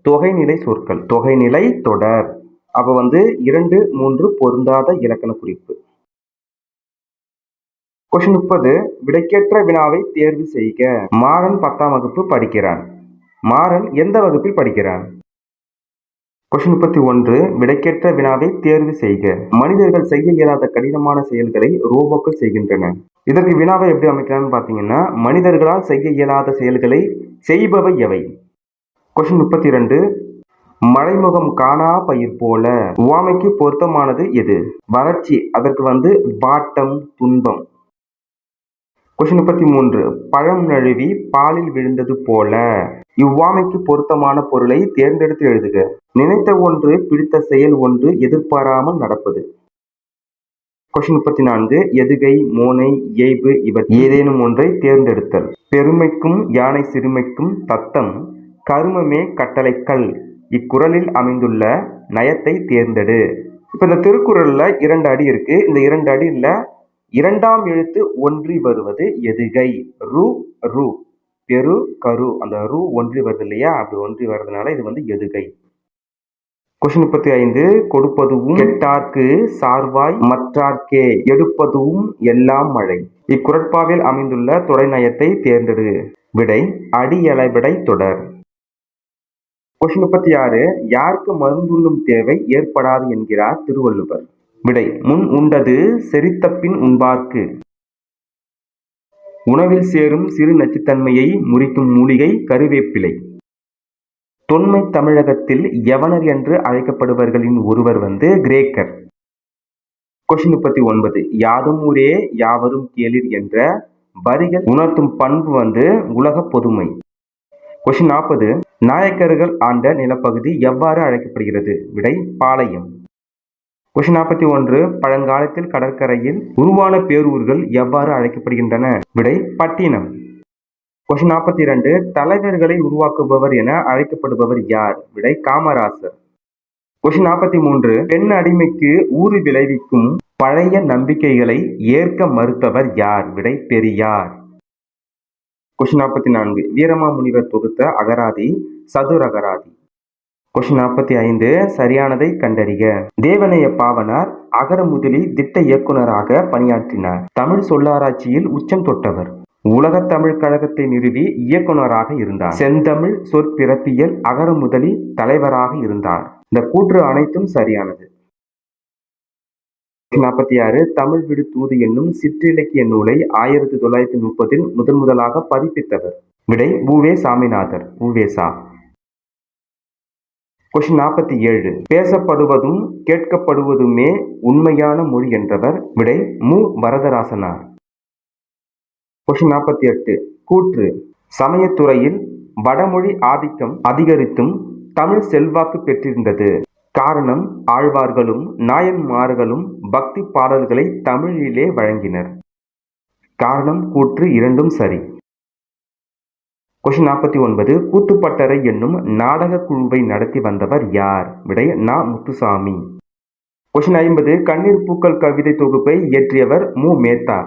தொகைநிலை சொற்கள், தொகைநிலை தொடர். அப்போ 2, 3 பொருந்தாத இலக்கண குறிப்பு. கொஸ்டின் 30 விடைக்கேற்ற வினாவை தேர்வு செய்க. மாறன் 10ஆம் வகுப்பு படிக்கிறான். மாறன் எந்த வகுப்பில் படிக்கிறான்? கொஸ்டின் 31 விடைக்கேற்ற வினாவை தேர்வு செய்க. மனிதர்கள் செய்ய இயலாத கடினமான செயல்களை ரோபோக்கள் செய்கின்றன. இதற்கு வினாவை எப்படி அமைக்கலாம்னு பார்த்தீங்கன்னா மனிதர்களால் செய்ய இயலாத செயல்களை செய்பவை எவை? கொஸ்டின் 32 மறைமுகம் காணா பயிர் போல. உவமைக்கு பொருத்தமானது எது? வறட்சி அதற்கு வாட்டம், துன்பம். கொஸ்டின் 33 பழம் நழுவி பாலில் விழுந்தது போல. இவ்வாமைக்கு பொருத்தமான பொருளை தேர்ந்தெடுத்து எழுதுக. நினைத்த ஒன்று, பிடித்த செயல் ஒன்று எதிர்பாராமல் நடப்பது. கொஸ்டின் 34 எதுகை, மோனை, இயைபு இவற்றில் ஏதேனும் ஒன்றை தேர்ந்தெடுத்தல். பெருமைக்கும் யானை சிறுமைக்கும் தத்தம் கருமமே கட்டளைக்கல். இக்குறளில் அமைந்துள்ள நயத்தை தேர்ந்தெடு. இப்ப இந்த திருக்குறள்ல 2 அடி இருக்கு. இந்த 2 அடியில 2ஆம் எழுத்து ஒன்றி வருவது எதுகை. ரு ரு பெரு கரு அந்த ரு ஒன்றி வருது இல்லையா? அப்படி ஒன்றி வர்றதுனால இது எதுகை. கொஸ்டின் 35 கொடுப்பதுவும் கெட்டார்க்கு சார்வாய் மற்றார்க்கே எடுப்பதுவும் எல்லாம் மழை. இக்குறட்பாவில் அமைந்துள்ள தொடை நயத்தை தேர்ந்தெடு. விடை அடியளவிடை தொடர். கொஸ்டின் 36 யாருக்கு மருந்துண்ணும் தேவை ஏற்படாது என்கிறார் திருவள்ளுவர்? விடை முன் உண்டது செரித்த பின் உண்பார்க்கு. உணவில் சேரும் சிறு நச்சுத்தன்மையை முறிக்கும் மூலிகை கருவேப்பிலை. தொன்மை தமிழகத்தில் யவனர் என்று அழைக்கப்படுபவர்களின் ஒருவர் கிரேக்கர். கொஸ்டின் 39 யாதும் ஊரே யாவரும் கேளிர் என்ற வரிகள் உணர்த்தும் பண்பு உலக பொதுமை. கொஸ்டின் 40 நாயக்கர்கள் ஆண்ட நிலப்பகுதி எவ்வாறு அழைக்கப்படுகிறது? விடை பாளையம். கொஸ்டின் 41 பழங்காலத்தில் கடற்கரையில் உருவான பேரூர்கள் எவ்வாறு அழைக்கப்படுகின்றன? விடை பட்டினம். கொஸ்டின் 42 தலைவர்களை உருவாக்குபவர் என அழைக்கப்படுபவர் யார்? விடை காமராசர். கொஸ்டின் 43 பெண் அடிமைக்கு ஊறு விளைவிக்கும் பழைய நம்பிக்கைகளை ஏற்க மறுத்தவர் யார்? விடை பெரியார். கொஸ்டின் 44 வீரமாமுனிவர் தொகுத்த அகராதி சதுரகராதி. கொஸ்டின் 45 சரியானதை கண்டறிக. தேவனைய பாவனார் அகர முதலி திட்ட இயக்குனராக பணியாற்றினார். தமிழ் சொல்லாராய்ச்சியில் உச்சம் தொட்டவர். உலகத் தமிழ் கழகத்தை நிறுவி இயக்குனராக இருந்தார். செந்தமிழ் சொற்பிறப்பியல் அகர முதலி தலைவராக இருந்தார். இந்த கூற்று அனைத்தும் சரியானது. 46 தமிழ் விடு தூது என்னும் சிற்றிலக்கிய நூலை 1930 முதலாக பதிப்பித்தவர். விடை உவே சாமிநாதர். உவேசா. கொஸ்டின் 47. பேசப்படுவதும் கேட்கப்படுவதுமே உண்மையான மொழி என்றவர். விடை மு. வரதராசனார். கொஸ்டின் 48. கூற்று. சமயத்துறையில் வடமொழி ஆதிக்கம் அதிகரித்தும் தமிழ் செல்வாக்கு பெற்றிருந்தது. காரணம், ஆழ்வார்களும் நாயன்மார்களும் பக்தி பாடல்களை தமிழிலே வழங்கினர். காரணம், கூற்று இரண்டும் சரி. கொஸ்டின் 49. கூத்துப்பட்டறை என்னும் நாடக குழுவை நடத்தி வந்தவர் யார்? விடை நா. முத்துசாமி. கொஸ்டின் 50. கண்ணீர் பூக்கள் கவிதை தொகுப்பை இயற்றியவர் மு. மேத்தா.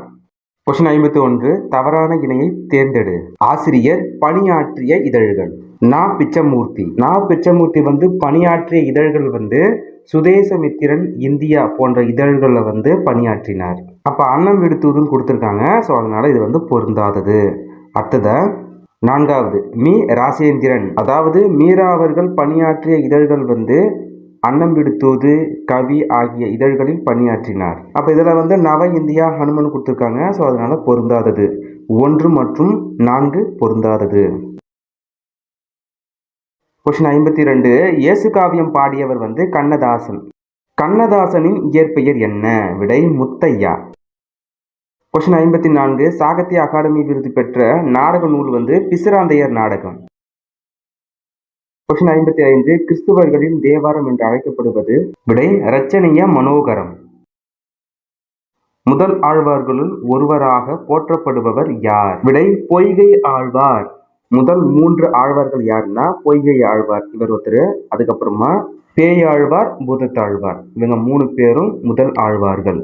கொஸ்டின் 51. தவறான இணையை தேர்ந்தெடு. ஆசிரியர் பணியாற்றிய இதழ்கள். நா. பிச்சமூர்த்தி. நா. பிச்சமூர்த்தி பணியாற்றிய இதழ்கள் சுதேசமித்திரன், இந்தியா போன்ற இதழ்களில் பணியாற்றினார். அப்போ அன்னம் விடுத்துவதுன்னு கொடுத்துருக்காங்க. ஸோ அதனால இது பொருந்தாதது. அடுத்தத 4வது. மீ. ராசேந்திரன், அதாவது மீரா அவர்கள் பணியாற்றிய இதழ்கள் அன்னம் விடுத்தூது, கவி ஆகிய இதழ்களில் பணியாற்றினார். அப்போ இதில் நவ இந்தியா, ஹனுமன் கொடுத்துருக்காங்க. ஸோ அதனால பொருந்தாதது. 1 மற்றும் 4 பொருந்தாதது. கொஸ்டின் 52. இயேசு காவியம் பாடியவர் கண்ணதாசன். கண்ணதாசனின் இயற்பெயர் என்ன? விடை முத்தையா. கொஸ்டின் 54. சாகித்ய அகாடமி விருது பெற்ற நாடக நூல் பிசிராந்தையர் நாடகம். கொஸ்டின் 55. கிறிஸ்துவர்களின் தேவாரம் என்று அழைக்கப்படுவது. விடை இரட்சணிய மனோகரம். முதல் ஆழ்வார்களுள் ஒருவராக போற்றப்படுபவர் யார்? விடை பொய்கை ஆழ்வார். முதல் 3 ஆழ்வார்கள் யாருன்னா பொய்கை ஆழ்வார் இவர் ஒருத்தர், அதுக்கப்புறமா பேயாழ்வார், பூதத்தாழ்வார், இவங்க 3 பேரும் முதல் ஆழ்வார்கள்.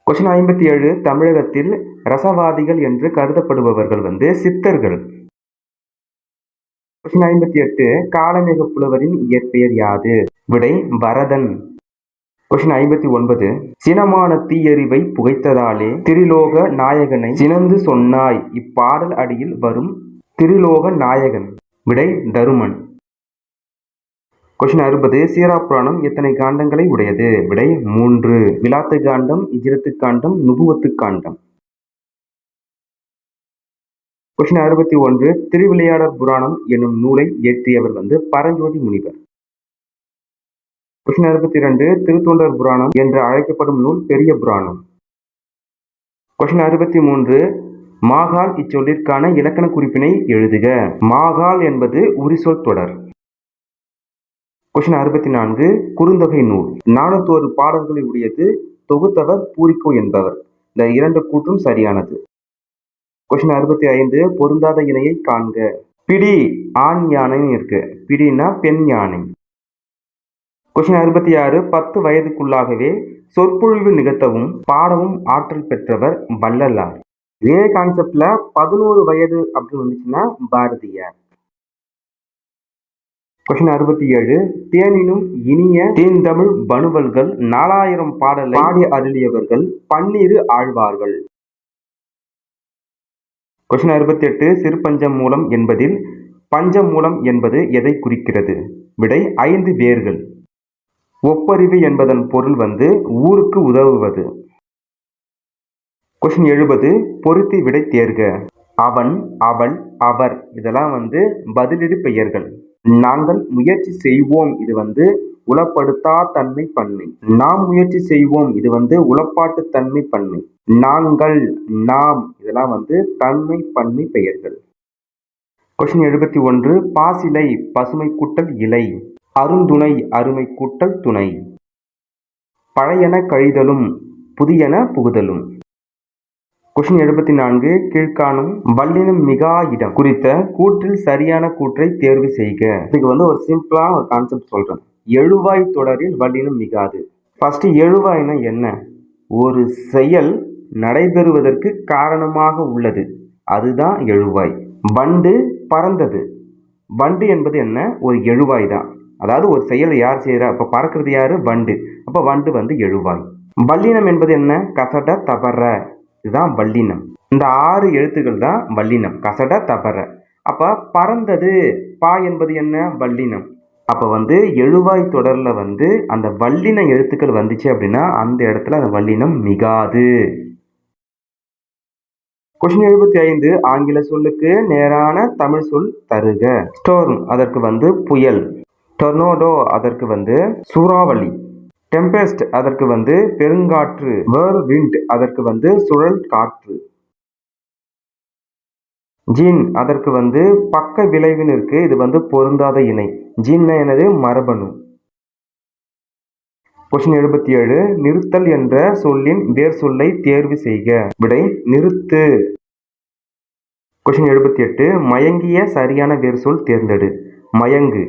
கொஸ்டின் 57. தமிழகத்தில் ரசவாதிகள் என்று கருதப்படுபவர்கள் சித்தர்கள். கொஸ்டின் 58. காளமேக புலவரின் இயற்பெயர் யாது? விடை வரதன். கொஸ்டின் 59. சினமான தீயறிவை புகைத்ததாலே திரிலோக நாயகனை சினந்து சொன்னாய். இப்பாடல் அடியில் வரும் திரிலோக நாயகன். விடை தருமன். கொஸ்டின் 60. சீராப்புராணம் எத்தனை காண்டங்களை உடையது? விடை 3. விலாத்து காண்டம், இஜ்ரத்து காண்டம், நுபுவத்து காண்டம். கொஸ்டின் 61. திருவிளையாடற் புராணம் என்னும் நூலை இயற்றியவர் பரஞ்சோதி முனிவர். கொஸ்டின் 62. திருத்தொண்டர் புராணம் என்று அழைக்கப்படும் நூல் பெரிய புராணம். கொஸ்டின் 63. மாகால் இச்சொல்லிற்கான இலக்கண குறிப்பினை எழுதுக. மாகால் என்பது உரிசொல் தொடர். கொஸ்டின் 64. குறுந்தொகை நூல் 401 பாடல்களை உடையது. தொகுத்தவர் பூரிக்கோ என்பவர். இந்த 2 கூற்றும் சரியானது. கொஸ்டின் 65. பொருந்தாத இணையை காண்க. பிடி ஆண் யானைன்னு இருக்கு, பிடினா பெண் யானை. கொஸ்டின் 66. 10 வயதுக்குள்ளாகவே சொற்பொழிவு நிகழ்த்தவும் பாடவும் ஆற்றல் பெற்றவர் வள்ளலார். இதே கான்செப்ட்ல 11 வயது அப்படின்னு வந்துச்சுன்னா பாரதியார். கொஸ்டின் 67. தேனினும் இனிய தேன்தமிழ் பணுவல்கள் 4000 பாடலை பாடி அருளியவர்கள் 12 ஆழ்வார்கள். கொஸ்டின் 68. சிறுபஞ்சமூலம் என்பதில் பஞ்சமூலம் என்பது எதை குறிக்கிறது? விடை 5 வேர்கள். ஒப்பறிவு என்பதன் பொருள் ஊருக்கு உதவுவது. கொஸ்டின் 70. பொருத்தி விடை தேர்க. அவன், அவள், அவர் இதெல்லாம் பதிலீடு பெயர்கள். நாங்கள் முயற்சி செய்வோம் இது உளப்படுத்தா தன்மை பன்மை. நாம் முயற்சி செய்வோம் இது உளப்பாட்டு தன்மை பன்மை. நாங்கள், நாம் இதெல்லாம் தன்மை பன்மை பெயர்கள். கொஸ்டின் 71. பாசிலை பசுமை கூட்டல் இலை. அருந்துணை அருமை கூட்டல் துணை. பழையன கழிதலும் புதியன புகுதலும். கொஸ்டின் 74. கீழ்காணும் வல்லினம் மிகா இடம் குறித்த கூற்றில் சரியான கூற்றை தேர்வு செய்க. இதுக்கு ஒரு சிம்பிளான ஒரு கான்செப்ட் சொல்றேன். எழுவாய் தொடரில் வல்லினம் மிகாது. ஃபர்ஸ்ட் எழுவாய்னா என்ன? ஒரு செயல் நடைபெறுவதற்கு காரணமாக உள்ளது, அதுதான் எழுவாய். வண்டு பறந்தது. வண்டு என்பது என்ன? ஒரு எழுவாய் தான். அதாவது ஒரு செயல் யார் செய்யறா? அப்ப பறக்கிறது யாரு? வண்டு. அப்ப வண்டு எழுவாய். வல்லினம் என்பது என்ன? கசட தபர, இதுதான் வல்லினம். இந்த 6 எழுத்துக்கள் தான் வல்லினம். கசட தபர. அப்ப பறந்தது பா என்பது என்ன? வல்லினம். அப்ப எழுவாய் தொடர்ல அந்த வல்லின எழுத்துக்கள் வந்துச்சு அப்படின்னா அந்த இடத்துல அந்த வல்லினம் மிகாது. கொஸ்டின் 75 ஆங்கில சொல்லுக்கு நேரான தமிழ் சொல் தருக. ஸ்டோர்ம் அதற்கு புயல். டொர்னோடோ அதற்கு சூறாவளி. டெம்பெஸ்ட் அதற்கு பெருங்காற்று. வேர்விண்ட் அதற்கு சுழல் காற்று. ஜீன் அதற்கு பக்க விளைவுன்னு இருக்கு. இது பொருந்தாத இணை. ஜீன்னா என்னது? மரபணு. கொஸ்டின் 77 நிறுத்தல் என்ற சொல்லின் வேர் சொல்லை தேர்வு செய்க. விடை நிறுத்து. கொஸ்டின் 78 மயங்கிய சரியான வேர் சொல் தேர்ந்தெடு. மயங்கு.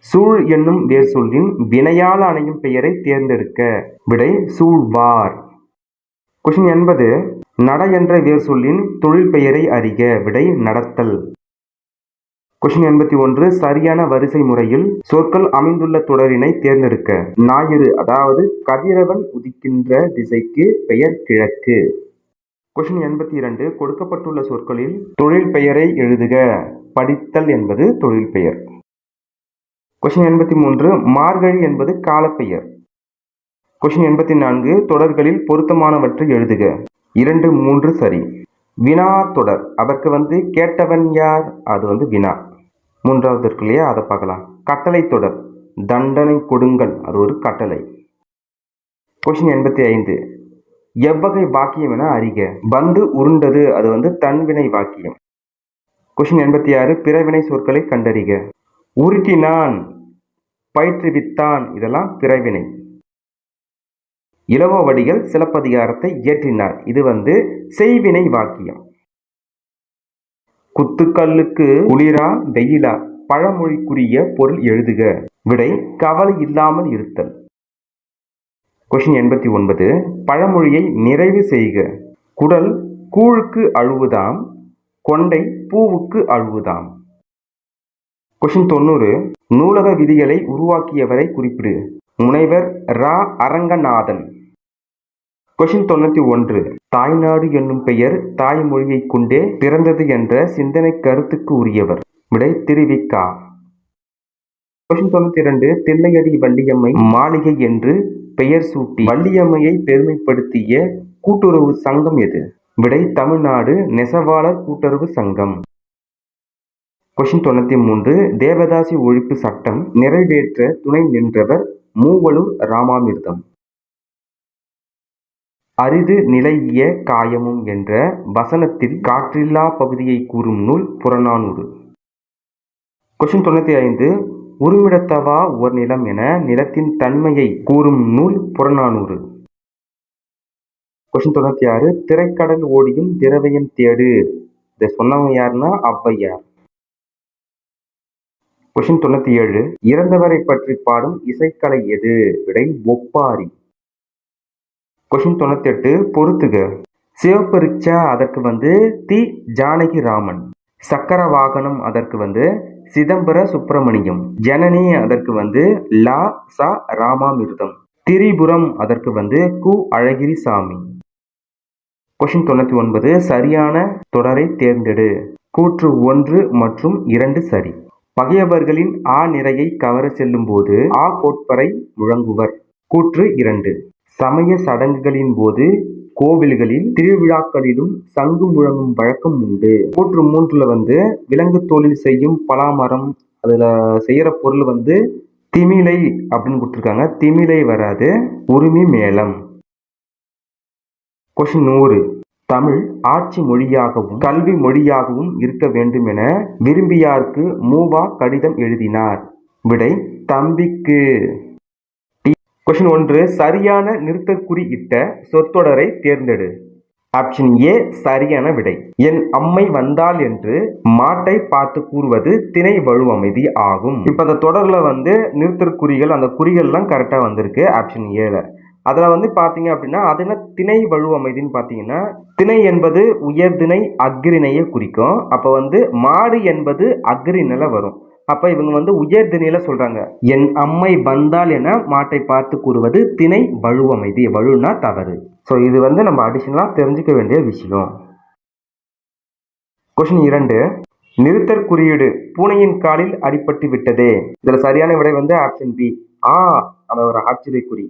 சூழ் என்னும் வேர் சொல்லின் வினையால் அணையும் பெயரை தேர்ந்தெடுக்க. விடை சூழ்வார். கொஸ்டின் 80 நட என்ற வேர் சொல்லின் தொழில் பெயரை அறிக. விடை நடத்தல். கொஸ்டின் 81 சரியான வரிசை முறையில் சொற்கள் அமைந்துள்ள தொடரினை தேர்ந்தெடுக்க. ஞாயிறு அதாவது கதிரவன் உதிக்கின்ற திசைக்கு பெயர் கிழக்கு. கொஸ்டின் 82 கொடுக்கப்பட்டுள்ள சொற்களில் தொழில் பெயரை எழுதுக. படித்தல் என்பது தொழில் பெயர். கொஸ்டின் 83 மார்கழி என்பது காலப்பெயர். கொஸ்டின் 84 தொடர்களில் பொருத்தமானவற்றை எழுதுக. 2, 3 சரி. வினா தொடர் அதற்கு கேட்டவன் யார்? அது வினா. மூன்றாவது இருக்கு இல்லையா, அதை பார்க்கலாம். கட்டளை தொடர் தண்டனை கொடுங்கள், அது ஒரு கட்டளை. கொஸ்டின் 85 எவ்வகை வாக்கியம் என அறிக. பந்து உருண்டது, அது தன்வினை வாக்கியம். கொஸ்டின் 86 பிறவினை சொற்களை கண்டறிக. உருட்டினான், பயிற்றுவித்தான், இதெல்லாம் பிறவினை. இளவடிகள் சிலப்பதிகாரத்தை இயற்றினார், இது செய்வினை வாக்கியம். குத்துக்கல்லுக்கு குளிரா வெயிலா? பழமொழிக்குரிய பொருள் எழுதுக. விடை கவலை இல்லாமல் இருத்தல். கொஸ்டின் 89 பழமொழியை நிறைவு செய்க. குடல் கூழுக்கு அழுவுதாம், கொண்டை பூவுக்கு அழுவுதாம். கொஸ்டின் 90 நூலக விதிகளை உருவாக்கியவரை குறிப்பிடு. முனைவர் ரா. அரங்கநாதன். கொஸ்டின் 91 தாய்நாடு என்னும் பெயர் தாய்மொழியை கொண்டே பிறந்தது என்ற சிந்தனை கருத்துக்கு உரியவர். விடை திருவிக்கா. கொஸ்டின் 92 தில்லையடி வள்ளியம்மை மாளிகை என்று பெயர் சூட்டி வள்ளியம்மையை பெருமைப்படுத்திய கூட்டுறவு சங்கம் எது? விடை தமிழ்நாடு நெசவாளர் கூட்டுறவு சங்கம். கொஸ்டின் 93 தேவதாசி ஒழிப்பு சட்டம் நிறைவேற்ற துணை நின்றவர் மூவலூர் ராமாமிர்தம். அரிது நிலையிய காயமும் என்ற வசனத்தில் காற்றில்லா பகுதியை கூறும் நூல் புறநானூறு. கொஸ்டின் 95 உருமிடத்தவா ஓர் நிலம் என நிலத்தின் தன்மையை கூறும் நூல் புறநானூறு. கொஸ்டின் 96 திரைக்கடல் ஓடியும் திரவியம் தேடு, இதை சொன்னவங்க யாருன்னா ஔவையார். கொஸ்டின் 97 இறந்தவரை பற்றி பாடும் இசைக்கலை எது? விடை ஒப்பாரி. கொஸ்டின் 98 பொறுத்துக. சிவப்பு ரிக்ஷா அதற்கு தி. ஜானகிராமன். சக்கர வாகனம் அதற்கு சிதம்பர சுப்பிரமணியம். ஜனனி அதற்கு லா. ச. ராமாமிர்தம். திரிபுரம் அதற்கு கு. அழகிரிசாமி. கொஸ்டின் 99 சரியான தொடரை தேர்ந்தெடு. கூற்று 1 மற்றும் 2 சரி. பகையவர்களின் ஆ நிறையை கவர செல்லும் போது ஆ கோட்பறை முழங்குவர். கூற்று 2 சமய சடங்குகளின் போது கோவில்களில் திருவிழாக்களிலும் சங்கு முழங்கும் வழக்கம் உண்டு. கூற்று 3 விலங்கு தொழில் செய்யும் பலாமரம், அதுல செய்யற பொருள் திமிலை அப்படின்னு கொடுத்துருக்காங்க. திமிலை வராது, உரிமை மேளம். கொஸ்டின் 100 தமிழ் ஆட்சி மொழியாகவும் கல்வி மொழியாகவும் இருக்க வேண்டும் என விரும்பியாருக்கு மூவா கடிதம் எழுதினார். விடை தம்பிக்கு. கொஸ்டின் 1 சரியான நிறுத்தற்குறி இட்ட சொற்றொடரை தேர்ந்தெடு. ஆப்ஷன் ஏ சரியான விடை. என் அம்மை வந்தாள் என்று மாட்டை பார்த்து கூறுவது திணை வழுவமைதி ஆகும். இப்ப அந்த தொடர்ல நிறுத்தற்குறிகள், அந்த குறிகள்லாம் கரெக்டா வந்திருக்கு ஆப்ஷன் ஏல. அதுல பாத்தீங்க அப்படின்னா அது என்ன திணை வழுவமைதின்னு பாத்தீங்கன்னா, திணை என்பது உயர்திணை அக்ரிணையை குறிக்கும். அப்ப மாடு என்பது அக்ரிணைல வரும். அப்ப இவங்க உயர்திணையில சொல்றாங்க. என் அம்மை வந்தால் என மாட்டை பார்த்து கூறுவது திணை வழுவமைதி. வழுனா தவறு. ஸோ இது நம்ம அடிஷனலா தெரிஞ்சுக்க வேண்டிய விஷயம். கொஸ்டின் 2 நிறுத்தற் குறியீடு பூனையின் காலில் அடிபட்டு விட்டதே. இதுல சரியான விடை ஆப்ஷன் பி. அந்த ஒரு ஆச்சரியக்குறி.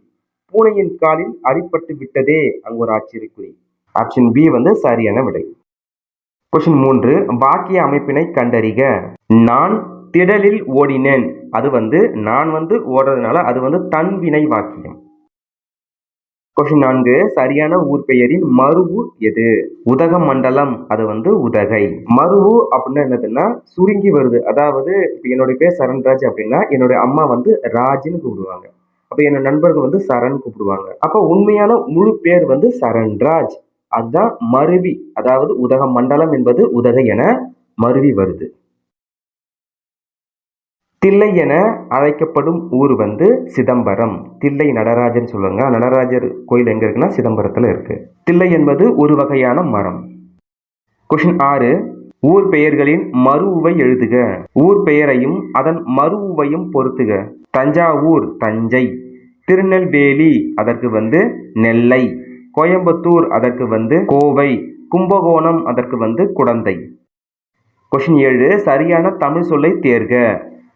பூனையின் காலில் அடிபட்டு விட்டதே, அங்க ஒரு ஆச்சரியக்குறி. ஆப்ஷன் பி வந்து சரியான விடை. கொஸ்டின் 3 வாக்கிய அமைப்பினை கண்டறிக. நான் திடலில் ஓடினேன். அது வந்து நான் வந்து ஓடுறதுனால அது வந்து தன்வினை வாக்கியம். கொஸ்டின் 4 சரியான ஊர் பெயரின் மருவு எது? உதகமண்டலம், அது வந்து உதகை. மருவு அப்படின்னா என்னதுன்னா சுருங்கி வருது. அதாவது இப்ப என்னுடைய பேர் சரண்ராஜ் அப்படின்னா என்னுடைய அம்மா வந்து ராஜ்னு கூப்பிடுவாங்க. அப்ப என்னோட நண்பர்கள் வந்து சரண் கூப்பிடுவாங்க. அப்ப உண்மையான முழு பேர் வந்து சரண்ராஜ். அதுதான் மருவி, அதாவது உதகமண்டலம் என்பது உதகை என மருவி வருது. தில்லை என அழைக்கப்படும் ஊர் வந்து சிதம்பரம். தில்லை நடராஜன் சொல்லுவாங்க. நடராஜர் கோயில் எங்க இருக்குன்னா சிதம்பரத்துல இருக்கு. தில்லை என்பது ஒரு வகையான மரம். கொஸ்டின் 6 ஊர் பெயர்களின் மருவுவை எழுதுக. ஊர் பெயரையும் அதன் மருவுவையும் பொருத்துக. தஞ்சாவூர் தஞ்சை, திருநெல்வேலி அதற்கு வந்து நெல்லை, கோயம்புத்தூர் அதற்கு வந்து கோவை, கும்பகோணம் அதற்கு வந்து குடந்தை. கொஸ்டின் 7 சரியான தமிழ் சொல்லை தேர்க.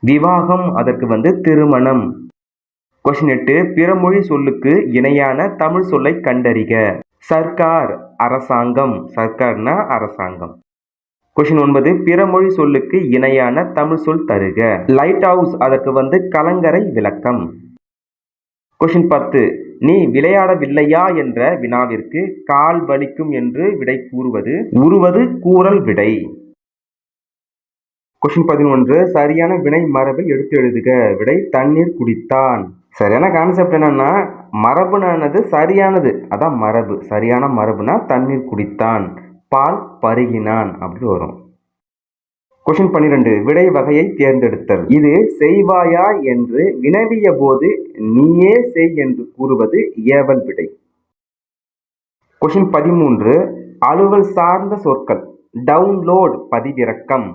விவாகம் அதற்கு வந்து திருமணம். கொஸ்டின் 8 பிறமொழி சொல்லுக்கு இணையான தமிழ் சொல்லை கண்டறிக. சர்க்கார் அரசாங்கம். சர்க்கார்னா அரசாங்கம். கொஸ்டின் 9 பிறமொழி சொல்லுக்கு இணையான தமிழ் சொல் தருக. லைட் ஹவுஸ் அதற்கு வந்து கலங்கரை விளக்கம். கொஸ்டின் 10 நீ விளையாடவில்லையா என்ற வினாவிற்கு கால் வலிக்கும் என்று விடை கூறுவது உருவது கூறல் விடை. கொஸ்டின் 11 சரியான வினை மரபை எடுத்து எழுதுக. விடை தண்ணீர் குடித்தான். சரியான கான்செப்ட் என்னன்னா மரபுனானது சரியானது, அதான் மரபு. சரியான மரபுனா தண்ணீர் குடித்தான், பால் பருகினான் அப்படி வரும். கொஸ்டின் 12 விடை வகையை தேர்ந்தெடுத்தல். இது செய்வாயா என்று வினவிய போது நீயே செய் என்று கூறுவது ஏவல் விடை. கொஸ்டின் 13 அலுவல் சார்ந்த சொற்கள். டவுன்லோட் பதிவிறக்கம்.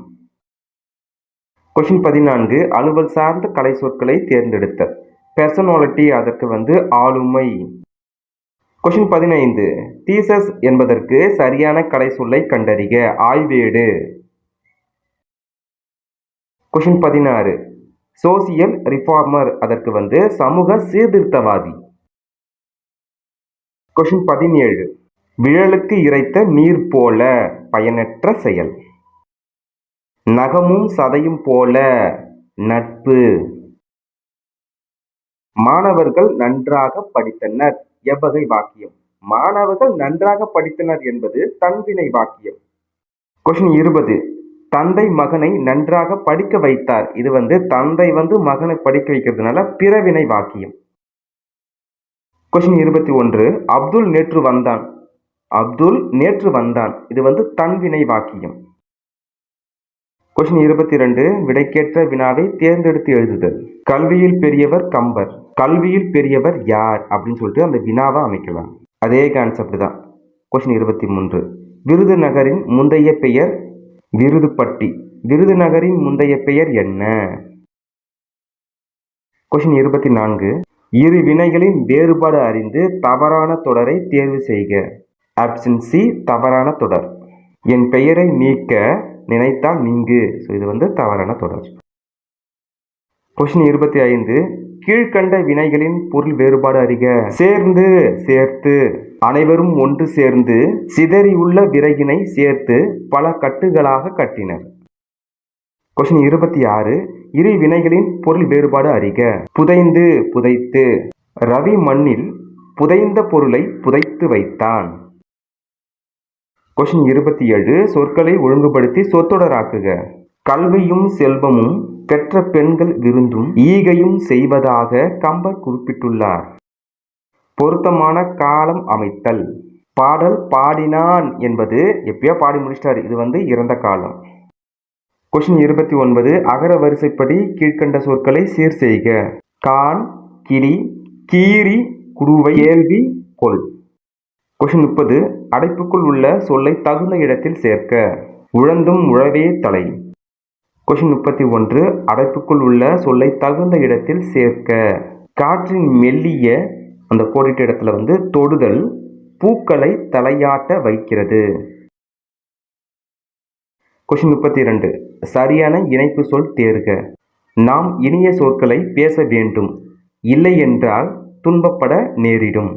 கொஸ்டின் 14 அலுவல் சார்ந்த கலை சொற்களை தேர்ந்தெடுத்தல். பெர்சனாலிட்டி அதற்கு வந்து ஆளுமை. கொஸ்டின் 15 தீசஸ் என்பதற்கு சரியான கலை சொல்லை கண்டறிக. ஆய்வேடு. கொஸ்டின் 16 சோசியல் ரிஃபார்மர் அதற்கு வந்து சமூக சீர்திருத்தவாதி. கொஸ்டின் 17 விழலுக்கு இறைத்த நீர் போல பயனற்ற செயல். நகமும் சதையும் போல நட்பு. மாணவர்கள் நன்றாக படித்தனர் எவ்வகை வாக்கியம்? மாணவர்கள் நன்றாக படித்தனர் என்பது தன்வினை வாக்கியம். கொஸ்டின் 20 தந்தை மகனை நன்றாக படிக்க வைத்தார். இது வந்து தந்தை வந்து மகனை படிக்க வைக்கிறதுனால பிறவினை வாக்கியம். கொஸ்டின் 21 அப்துல் நேற்று வந்தான். அப்துல் நேற்று வந்தான். இது வந்து தன்வினை வாக்கியம். கொஸ்டின் 22 விடைக்கேற்ற வினாவை தேர்ந்தெடுத்து எழுதுதல். கல்வியில் பெரியவர் கம்பர். கல்வியில் பெரியவர் யார் அப்படின்னு சொல்லிட்டு அந்த வினாவை அமைக்கலாம். அதே கான்செப்ட் தான். கொஸ்டின் 23 விருதுநகரின் முந்தைய பெயர் விருதுப்பட்டி. விருதுநகரின் முந்தைய பெயர் என்ன? கொஸ்டின் 24 இரு வினைகளின் வேறுபாடு அறிந்து தவறான தொடரை தேர்வு செய்க. ஆப்ஷன் சி தவறான தொடர். என் பெயரை நீக்க நினைத்தால் நீங்கு. இது வந்து தவறான தொடர். கொஸ்டின் 25 கீழ்கண்ட வினைகளின் பொருள் வேறுபாடு அறிக. சேர்ந்து சேர்த்து. அனைவரும் ஒன்று சேர்ந்து சிதறியுள்ள விறகினை சேர்த்து பல கட்டுகளாக கட்டினர். கொஸ்டின் 26 இரு வினைகளின் பொருள் வேறுபாடு அறிக. புதைந்து புதைத்து. ரவி மண்ணில் புதைந்த பொருளை புதைத்து வைத்தான். கொஸ்டின் 27 சொற்களை ஒழுங்குபடுத்தி சொற்றொடராக்குக. கல்வியும் செல்வமும் பெற்ற பெண்கள் விருந்தும் ஈகையும் செய்வதாக கம்பர் குறிப்பிட்டுள்ளார். பொருத்தமான காலம் அமைத்தல். பாடல் பாடினான் என்பது எப்பயோ பாடி முடிச்சிட்டாரு. இது வந்து இறந்த காலம். கொஸ்டின் 29 அகர வரிசைப்படி கீழ்கண்ட சொற்களை சீர் செய்க. கான், கிளி, கீரி, குருவை, கேள்வி, கொள். கொஸ்டின் 30 அடைப்புக்குள் உள்ள சொல்லை தகுந்த இடத்தில் சேர்க்க. உழந்தும் உழவே தலை. கொஸ்டின் 31 அடைப்புக்குள் உள்ள சொல்லை தகுந்த இடத்தில் சேர்க்க. காற்றின் மெல்லிய அந்த கோடிட்ட இடத்துல வந்து தொடுதல் பூக்களை தலையாட்ட வைக்கிறது. கொஸ்டின் 32 சரியான இணைப்பு சொல் தேர்க. நாம் இனிய சொற்களை பேச வேண்டும், இல்லை என்றால் துன்பப்பட நேரிடும்.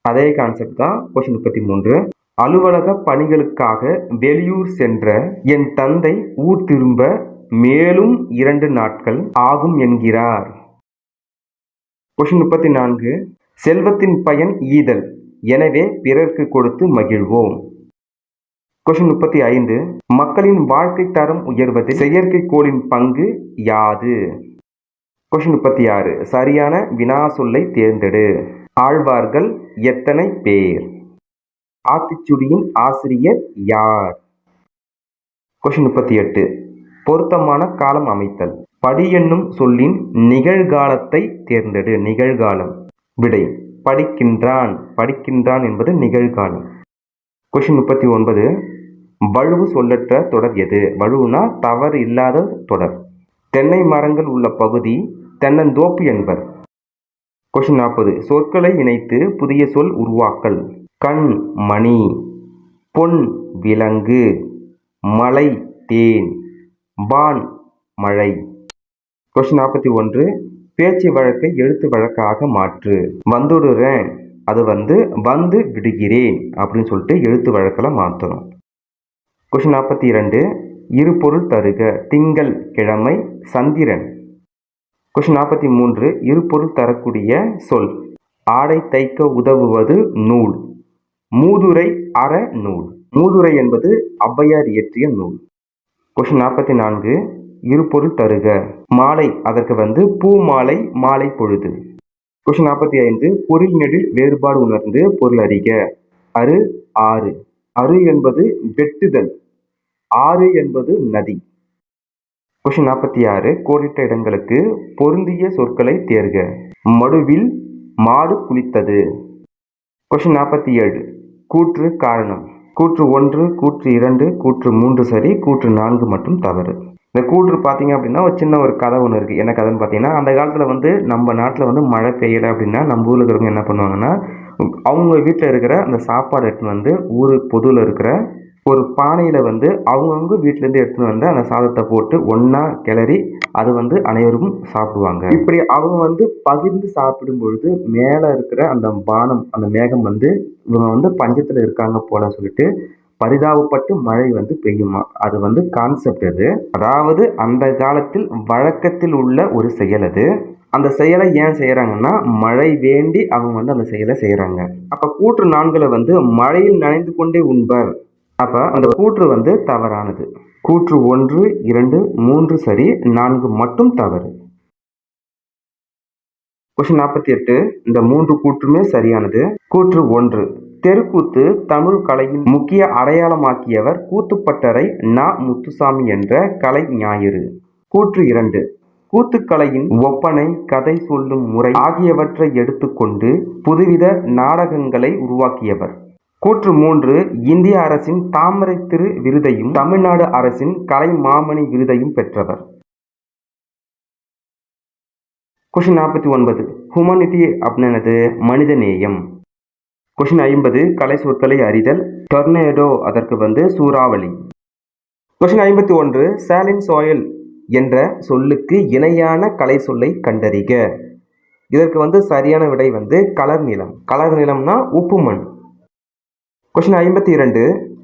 அதே கான்செப்ட் தான் கொஸ்டின் 33. அலுவலக பணிகளுக்காக வெளியூர் சென்ற என் தந்தை ஊர் திரும்ப மேலும் 2 நாட்கள் ஆகும் என்கிறார். கொஸ்டின் 34. செல்வத்தின் பயன் ஈதல், எனவே பிறர்க்கு கொடுத்து மகிழ்வோம். கொஸ்டின் 35. மக்களின் வாழ்க்கை தரம் உயர்வதில் செயற்கைக்கோளின் பங்கு யாது? கொஸ்டின் 36. சரியான வினா சொல்லை தேர்ந்தெடு. ஆழ்வார்கள் எத்தனை பேர்? ஆத்திச்சூடியின் ஆசிரியர் யார்? கொஸ்டின் 38. பொருத்தமான காலம் அமைத்தல். படி என்னும் சொல்லின் நிகழ்காலத்தை தேர்ந்தெடு. நிகழ்காலம். விடை படிக்கின்றான். படிக்கின்றான் என்பது நிகழ்காலம். கொஸ்டின் 39. வழுவு சொல்லற்ற தொடர் எது? வழுவுனா தவறு இல்லாத தொடர். தென்னை மரங்கள் உள்ள பகுதி தென்னந்தோப்பு என்பர். கொஸ்டின் 40. சொற்களை இணைத்து புதிய சொல் உருவாக்கல். கண் மணி, பொன் விலங்கு, மலை தேன், வான் மழை. கொஸ்டின் 41. பேச்சு வழக்கை எழுத்து வழக்காக மாற்று. வந்துடுறேன், அது வந்து விடுகிறேன் அப்படின்னு சொல்லிட்டு எழுத்து வழக்கில் மாற்றணும். கொஸ்டின் 42. இரு பொருள் தருக. திங்கள் கிழமை, சந்திரன். கொஸ்டின் 43. இரு பொருள் தரக்கூடிய சொல். ஆடை தைக்க உதவுவது நூல். மூதுரை அற நூல். மூதுரை என்பது ஔவையார் இயற்றிய நூல். கொஸ்டின் 44. இரு பொருள் தருக. மாலை, அதற்கு பூ மாலை, மாலை பொழுது. கொஸ்டின் 45. பொருள் நெடில் வேறுபாடு உணர்ந்து பொருள் அறிக. அரு ஆறு. அரு என்பது வெட்டுதல், ஆறு என்பது நதி. கொஸ்டின் 46. கோடிட்ட இடங்களுக்கு பொருந்திய சொற்களை தேர்க. மடுவில் மாடு குளித்தது. கொஸ்டின் 47. கூற்று காரணம். கூற்று 1, கூற்று 2, கூற்று 3 சரி, கூற்று 4 மட்டும் தவறு. இந்த கூற்று பார்த்தீங்க அப்படின்னா ஒரு சின்ன ஒரு கதை ஒன்று இருக்குது. என்ன கதைன்னு பார்த்தீங்கன்னா, அந்த காலத்தில் நம்ம நாட்டில் மழை பெய்யலை அப்படின்னா நம்ம ஊரில் இருக்கிறவங்க என்ன பண்ணுவாங்கன்னா, அவங்க வீட்டில் இருக்கிற அந்த சாப்பாடு எடுத்துன்னு ஊர் பொதுவில் இருக்கிற ஒரு பானையில் அவங்கவுங்க வீட்டிலேருந்து எடுத்துன்னு அந்த சாதத்தை போட்டு ஒன்றா கிளறி அது அனைவரும் சாப்பிடுவாங்க. இப்படி அவங்க பகிர்ந்து சாப்பிடும் பொழுது மேலே இருக்கிற அந்த பானம், அந்த மேகம் இவங்க பஞ்சத்தில் இருக்காங்க போல சொல்லிட்டு பரிதாபப்பட்டு மழை பெய்யுமா. அது கான்செப்ட் அது. அதாவது அந்த காலத்தில் வழக்கத்தில் உள்ள ஒரு செயல் அது. அந்த செயலை ஏன் செய்யறாங்கன்னா மழை வேண்டி அவங்க அந்த செயலை செய்யறாங்க. அப்ப கூற்று 4 மழையில் நனைந்து கொண்டே உண்பர். அப்ப அந்த கூற்று தவறானது. கூற்று 1, 2, 3 சரி, 4 மட்டும் தவறு. கொஸ்டின் 48. இந்த 3 கூற்றுமே சரியானது. கூற்று 1. தெருக்கூத்து தமிழ் கலையின் முக்கிய அடையாளமாக்கியவர் கூத்துப்பட்டறை நா. முத்துசாமி என்ற கலை ஞாயிறு. கூற்று 2. கூத்துக்கலையின் ஒப்பனை, கதை சொல்லும் முறை ஆகியவற்றை எடுத்துக்கொண்டு புதுவித நாடகங்களை உருவாக்கியவர். கூற்று 3. இந்திய அரசின் தாமரை திரு விருதையும் தமிழ்நாடு அரசின் கலை மாமணி விருதையும் பெற்றவர். கொஸ்டின் 49. ஹுமானிட்டி அப்படின்னது மனிதநேயம். கொஸ்டின் 50. கலை சொற்களை அறிதல். டொர்னேடோ, அதற்கு சூறாவளி. கொஸ்டின் 51. சாலின் சாயில் என்ற சொல்லுக்கு இணையான கலை சொல்லை கண்டறிக. இதற்கு சரியான விடை கலர் நிலம். கலர் நிலம்னா உப்பு மண். கொஸ்டின் 52.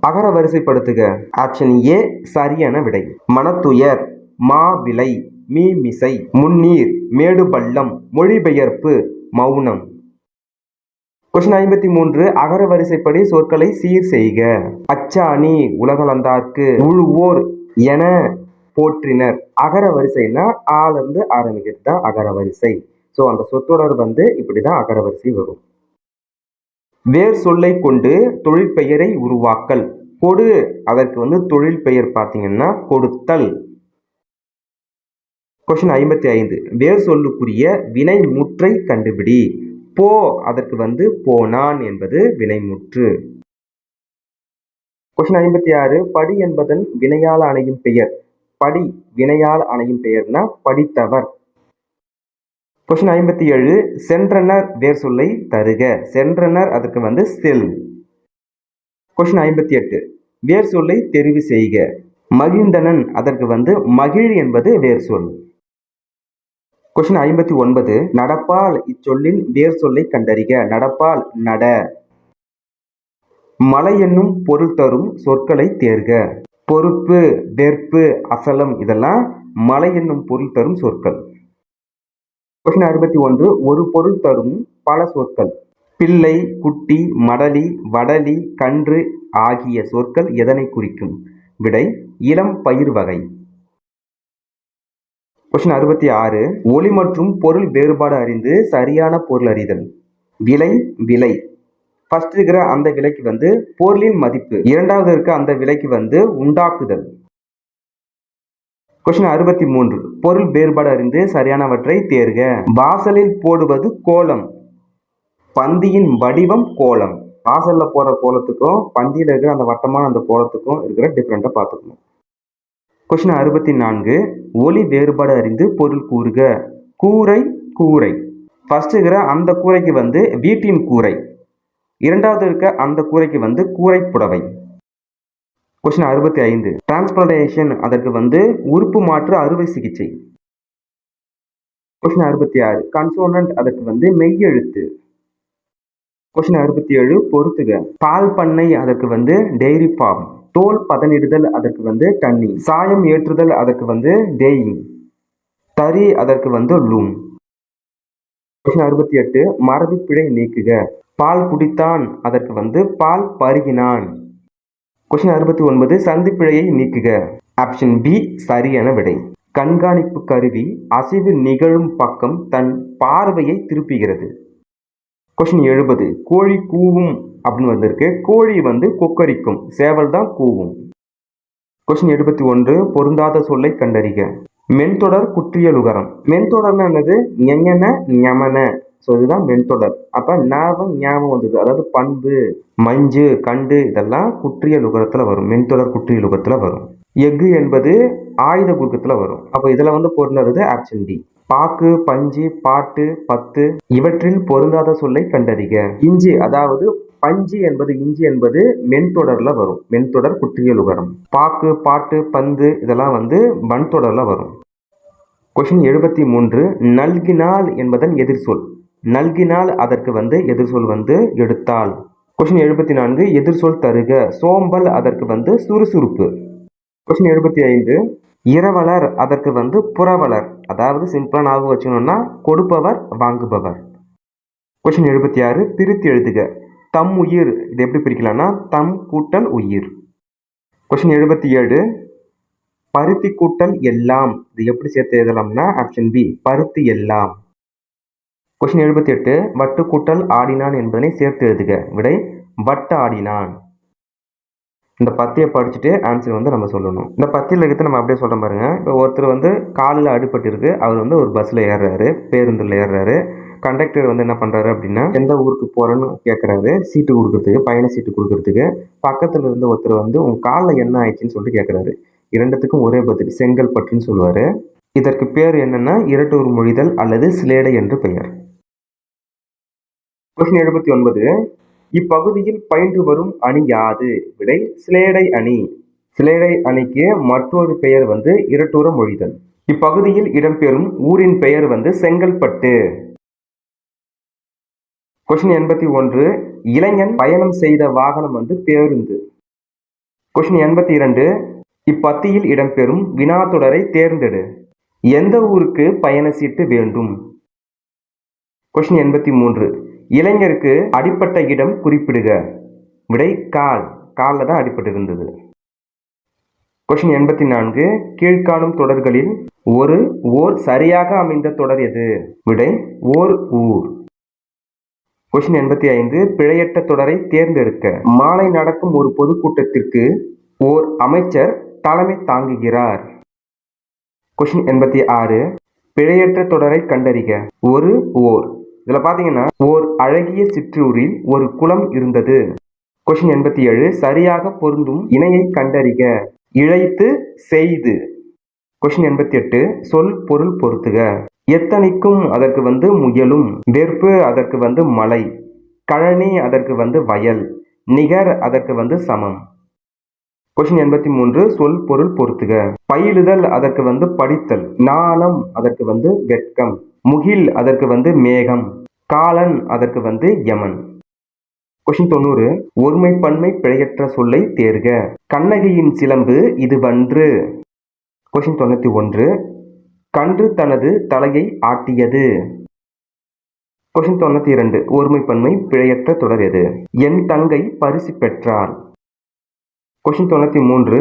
அகர வரிசைப்படுத்துக. ஆப்ஷன் ஏ சரியான விடை. மனத்துயர், மாவிலை, மீமிசை, முன்னீர், மேடு பள்ளம், மொழிபெயர்ப்பு, மௌனம். கொஸ்டின் 53. அகர வரிசைப்படி சொற்களை சீர் செய்க. அச்சாணி, உலகளந்தார்க்கு, உழுவோர் என போற்றினர். அகர வரிசைனா ஆலிருந்து ஆரம்பிக்கிறது தான் அகர வரிசை. ஸோ அந்த சொற்றொடர் இப்படிதான் அகர வரிசை வரும். வேர் சொல்லை கொண்டு தொழிற்பெயரை உருவாக்கல். கொடு, அதற்கு தொழில் பெயர் பார்த்தீங்கன்னா கொடுத்தல். கொஸ்டின் 55. வேர் சொல்லுக்குரிய வினைமுற்றை கண்டுபிடி. போ, அதற்கு போனான் என்பது வினைமுற்று. கொஸ்டின் 56. படி என்பதன் வினையால் அணையும் பெயர். படி வினையால் அணையும் பெயர்னா படித்தவர். கொஸ்டின் 57. சென்றனர் வேர் சொல்லை தருக. சென்றனர் அதற்கு செல். கொஸ்டின் 58. வேர் சொல்லை தெரிவு செய்க. மகிழ்ந்தனன், அதற்கு மகிழ் என்பது வேர் சொல். கொஸ்டின் 59. நடப்பால் இச்சொல்லின் வேர் சொல்லை கண்டறிக. நடப்பால் நட. மலை என்னும் பொருள் தரும் சொற்களை தேர்க. பொறுப்பு, வெற்பு, அசலம் இதெல்லாம் மலை என்னும் பொருள் தரும் சொற்கள். கொஸ்டின் 61. ஒரு பொருள் தரும் பல சொற்கள். பிள்ளை, குட்டி, மடலி, வடலி, கன்று ஆகிய சொற்கள் எதனை குறிக்கும்? விடை இளம் பயிர் வகை. கொஸ்டின் 66. ஒலி மற்றும் பொருள் வேறுபாடு அறிந்து சரியான பொருள் அறிதல். விலை, விலை. ஃபர்ஸ்ட் இருக்கிற அந்த விலைக்கு வந்து பொருளின் மதிப்பு. இரண்டாவது இருக்க அந்த விலைக்கு வந்து உண்டாக்குதல். கொஸ்டின் 63. பொருள் வேறுபாடு அறிந்து சரியானவற்றை தேர்க. வாசலில் போடுவது கோலம். பந்தியின் வடிவம் கோலம். வாசல்ல போற கோலத்துக்கும் பந்தியில இருக்கிற அந்த வட்டமான அந்த கோலத்துக்கும் இருக்கிற டிஃபரெண்ட்டை பார்த்துக்கணும். கொஸ்டின் 64. ஒலி வேறுபாடு அறிந்து பொருள் கூறுக. கூரை, கூரை. ஃபர்ஸ்ட் இருக்கிற அந்த கூரைக்கு வந்து வீட்டின் கூரை. இரண்டாவது இருக்க அந்த கூரைக்கு வந்து கூரை புடவை. கொஸ்டின் 65. டிரான்ஸ்பிளான்டேஷன் அதற்கு வந்து உறுப்பு மாற்று அறுவை சிகிச்சை. கொஸ்டின் 66. கன்சோனன்ட் அதற்கு வந்து மெய்யெழுத்து. கொஸ்டின் 67. பொறுத்துக. பால் பண்ணை அதற்கு வந்து டெய்ரி ஃபார்ம். தோல் பதனிடுதல் அதற்கு வந்து டன்னிங். சாயம் ஏற்றுதல் அதற்கு வந்து டேயிங். தறி அதற்கு வந்து லூம். கொஸ்டின் 68. மரபு பிழை நீக்குக. பால் குடித்தான் அதற்கு வந்து பால் பருகினான். கொஸ்டின் 69. சந்தி பிழையை நீக்குக. ஆப்ஷன் பி சரியான விடை. கண்காணிப்பு கருவி அசைவு நிகழும் பக்கம் தன் பார்வையை திருப்புகிறது. கொஸ்டின் 70. கோழி கூவும் அப்படின்னு வந்திருக்கு. கோழி வந்து கொக்கரிக்கும், சேவல் தான் கூவும். கொஸ்டின் 71. பொருந்தாத சொல்லை கண்டறிக. மென்தொடர் குற்றியலுகரம். மென்தொடர்னா என்னது? ஞெஞன ஞமன. ஸோ இதுதான் மென்தொடர். அப்ப ஞாபகம் ஞாபகம் வந்தது, அதாவது பண்பு, மஞ்சு, கண்டு இதெல்லாம் குற்றியலுகரத்துல வரும். மென்தொடர் குற்றியலுகரத்துல வரும். எஃகு என்பது ஆயுத குறுக்கத்துல வரும். அப்ப இதுல வந்து பொருந்தாதது ஆப்ஷன் டி. பாக்கு, பஞ்சு, பாட்டு, பத்து இவற்றில் பொருந்தாத சொல்லை கண்டறிக. இஞ்சி அதாவது பஞ்சு என்பது இஞ்சி என்பது மென்தொடர்ல வரும். மென்தொடர் குற்றியலுகரம். பாக்கு, பாட்டு, பந்து இதெல்லாம் வந்து வன்தொடர்ல வரும். கொஸ்டின் 73. நல்கினால் என்பதன் எதிர்சொல். நல்கினால் அதற்கு வந்து எதிர்சொல் வந்து எடுத்தால். கொஸ்டின் 74. எதிர்சொல் தருக. சோம்பல் அதற்கு வந்து சுறுசுறுப்பு. கொஸ்டின் 75. இரவலர் அதற்கு வந்து புரவலர். அதாவது சிம்பிளா ஞாபகம் வச்சுக்கணும்னா கொடுப்பவர் வாங்குபவர். கொஸ்டின் 76. பிரித்து எழுதுக. தம் உயிர் இது எப்படி பிரிக்கலாம்னா தம் கூட்டல் உயிர். கொஸ்டின் 77. பருத்தி கூட்டல் எல்லாம் இது எப்படி சேர்த்து எழுதலாம்னா ஆப்ஷன் பி பருத்தி எல்லாம். கொஸ்டின் 78. வட்டு கூட்டல் ஆடினான் என்பதனை சேர்த்து எழுதுக. விடை வட்டு ஆடினான். இந்த பத்தியை படிச்சுட்டு ஆன்சர் வந்து நம்ம சொல்லணும். இந்த பத்தியில் இருக்கிறது நம்ம அப்படியே சொல்கிறோம் பாருங்க. இப்போ ஒருத்தர் வந்து காலில் அடிபட்டு இருக்கு. அவர் வந்து ஒரு பஸ்ஸில் ஏறுறாரு, பேருந்தில் ஏறுறாரு. கண்டக்டர் வந்து என்ன பண்ணுறாரு அப்படின்னா எந்த ஊருக்கு போகிறேன்னு கேட்குறாரு. சீட்டு கொடுக்கறதுக்கு, பயண சீட்டு கொடுக்கறதுக்கு. பக்கத்தில் இருந்த ஒருத்தர் வந்து உன் காலில் என்ன ஆயிடுச்சுன்னு சொல்லிட்டு கேட்குறாரு. இரண்டுத்துக்கும் ஒரே பதில் செங்கல்பட்டுன்னு சொல்லுவார். இதற்கு பேர் என்னன்னா இரட்டூர் மொழிதல் அல்லது சிலேடை என்று பெயர். கொஸ்டின் 79. இப்பகுதியில் பயின்று வரும் அணி யாது? விடை சிலேடை அணி. சிலேடை அணிக்கு மற்றொரு பெயர் வந்து இரட்டூர மொழிதல். இப்பகுதியில் இடம்பெறும் ஊரின் பெயர் வந்து செங்கல்பட்டு. கொஸ்டின் 81. இளைஞன் பயணம் செய்த வாகனம் வந்து பேருந்து. கொஸ்டின் 82. இப்பத்தியில் இடம்பெறும் வினாத்தொடரை தேர்ந்தெடு. எந்த ஊருக்கு பயண சீட்டு வேண்டும்? கொஸ்டின் 83. இளைஞருக்கு அடிப்பட்ட இடம் குறிப்பிடுக. விடை காலில் தான் அடிப்பட்டு இருந்தது. கொஸ்டின் 84. கீழ்காணும் தொடர்களில் ஓர் சரியாக அமைந்த தொடர் எது? விடை ஓர் ஊர். கொஸ்டின் 85. பிழையற்ற தொடரை தேர்ந்தெடுக்க. மாலை நடக்கும் ஒரு பொதுக்கூட்டத்திற்கு ஓர் அமைச்சர் தலைமை தாங்குகிறார். கொஸ்டின் 86. பிழையற்ற தொடரை கண்டறிக. ஓர் இதுல பாத்தீங்கன்னா ஓர் அழகிய சிற்றூரில் ஒரு குளம் இருந்தது. கொஸ்டின் 87. சரியாக பொருந்தும் இணையை கண்டறிக. இழைத்து செய்து. கொஸ்டின் 88. சொல் பொருள் பொருத்துக. எத்தனைக்கும் அதற்கு வந்து முயலும். வெறுப்பு அதற்கு வந்து மலை. கழனி அதற்கு வந்து வயல். நிகர் அதற்கு வந்து சமம். கொஸ்டின் 83 சொல் பொருள் பொருத்துக. பயிலுதல் அதற்கு படித்தல், நாணம் அதற்கு வெட்கம், முகில் அதற்கு மேகம், காலன் அதற்கு யமன். கொஸ்டின் 90 ஒருமை பன்மை பிழையற்ற சொல்லை தேர்க. கண்ணகியின் சிலம்பு இதுவன்று. கொஸ்டின் 91 கன்று தனது தலையை ஆட்டியது. கொஸ்டின் 92 ஒருமை பன்மை பிழையற்ற தொடர் எது? என் தங்கை பரிசு பெற்றாள். கொஸ்டின் 93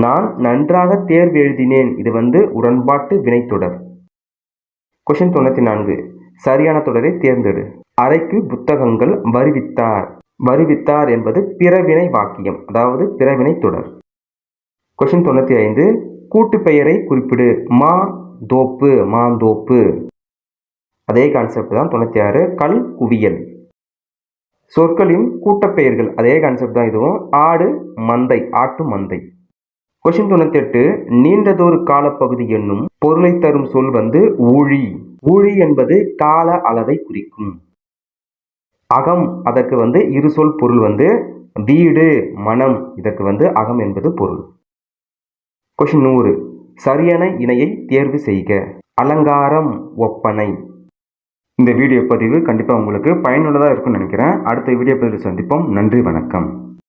நான் நன்றாக தேர்வு எழுதினேன். இது உடன்பாட்டு வினைத்தொடர். கொஸ்டின் 94 சரியான தொடரை தேர்ந்தெடு. அறைக்கு புத்தகங்கள் வருவித்தார். வருவித்தார் என்பது பிறவினை வாக்கியம், அதாவது பிறவினை தொடர். கொஸ்டின் 95 கூட்டு பெயரை குறிப்பிடு. மா தோப்பு, மாந்தோப்பு. அதே கான்செப்ட் தான் 96 கல் குவியல். சொற்களின் கூட்டப்பெயர்கள் அதே கான்செப்ட் தான் இதுவும். ஆடு மந்தை, ஆட்டு மந்தை. கொஸ்டின் 98 நீண்டதொரு காலப்பகுதி என்னும் பொருளை தரும் சொல் ஊழி. ஊழி என்பது கால அளவை குறிக்கும். அகம் அதற்கு இரு சொல் பொருள் வீடு, மனம். இதற்கு அகம் என்பது பொருள். கொஸ்டின் 100 சரியான இணையை தேர்வு செய்க. அலங்காரம், ஒப்பனை. இந்த வீடியோ பதிவு கண்டிப்பாக உங்களுக்கு பயனுள்ளதாக இருக்கும்னு நினைக்கிறேன். அடுத்த வீடியோ பதிவில் சந்திப்போம். நன்றி, வணக்கம்.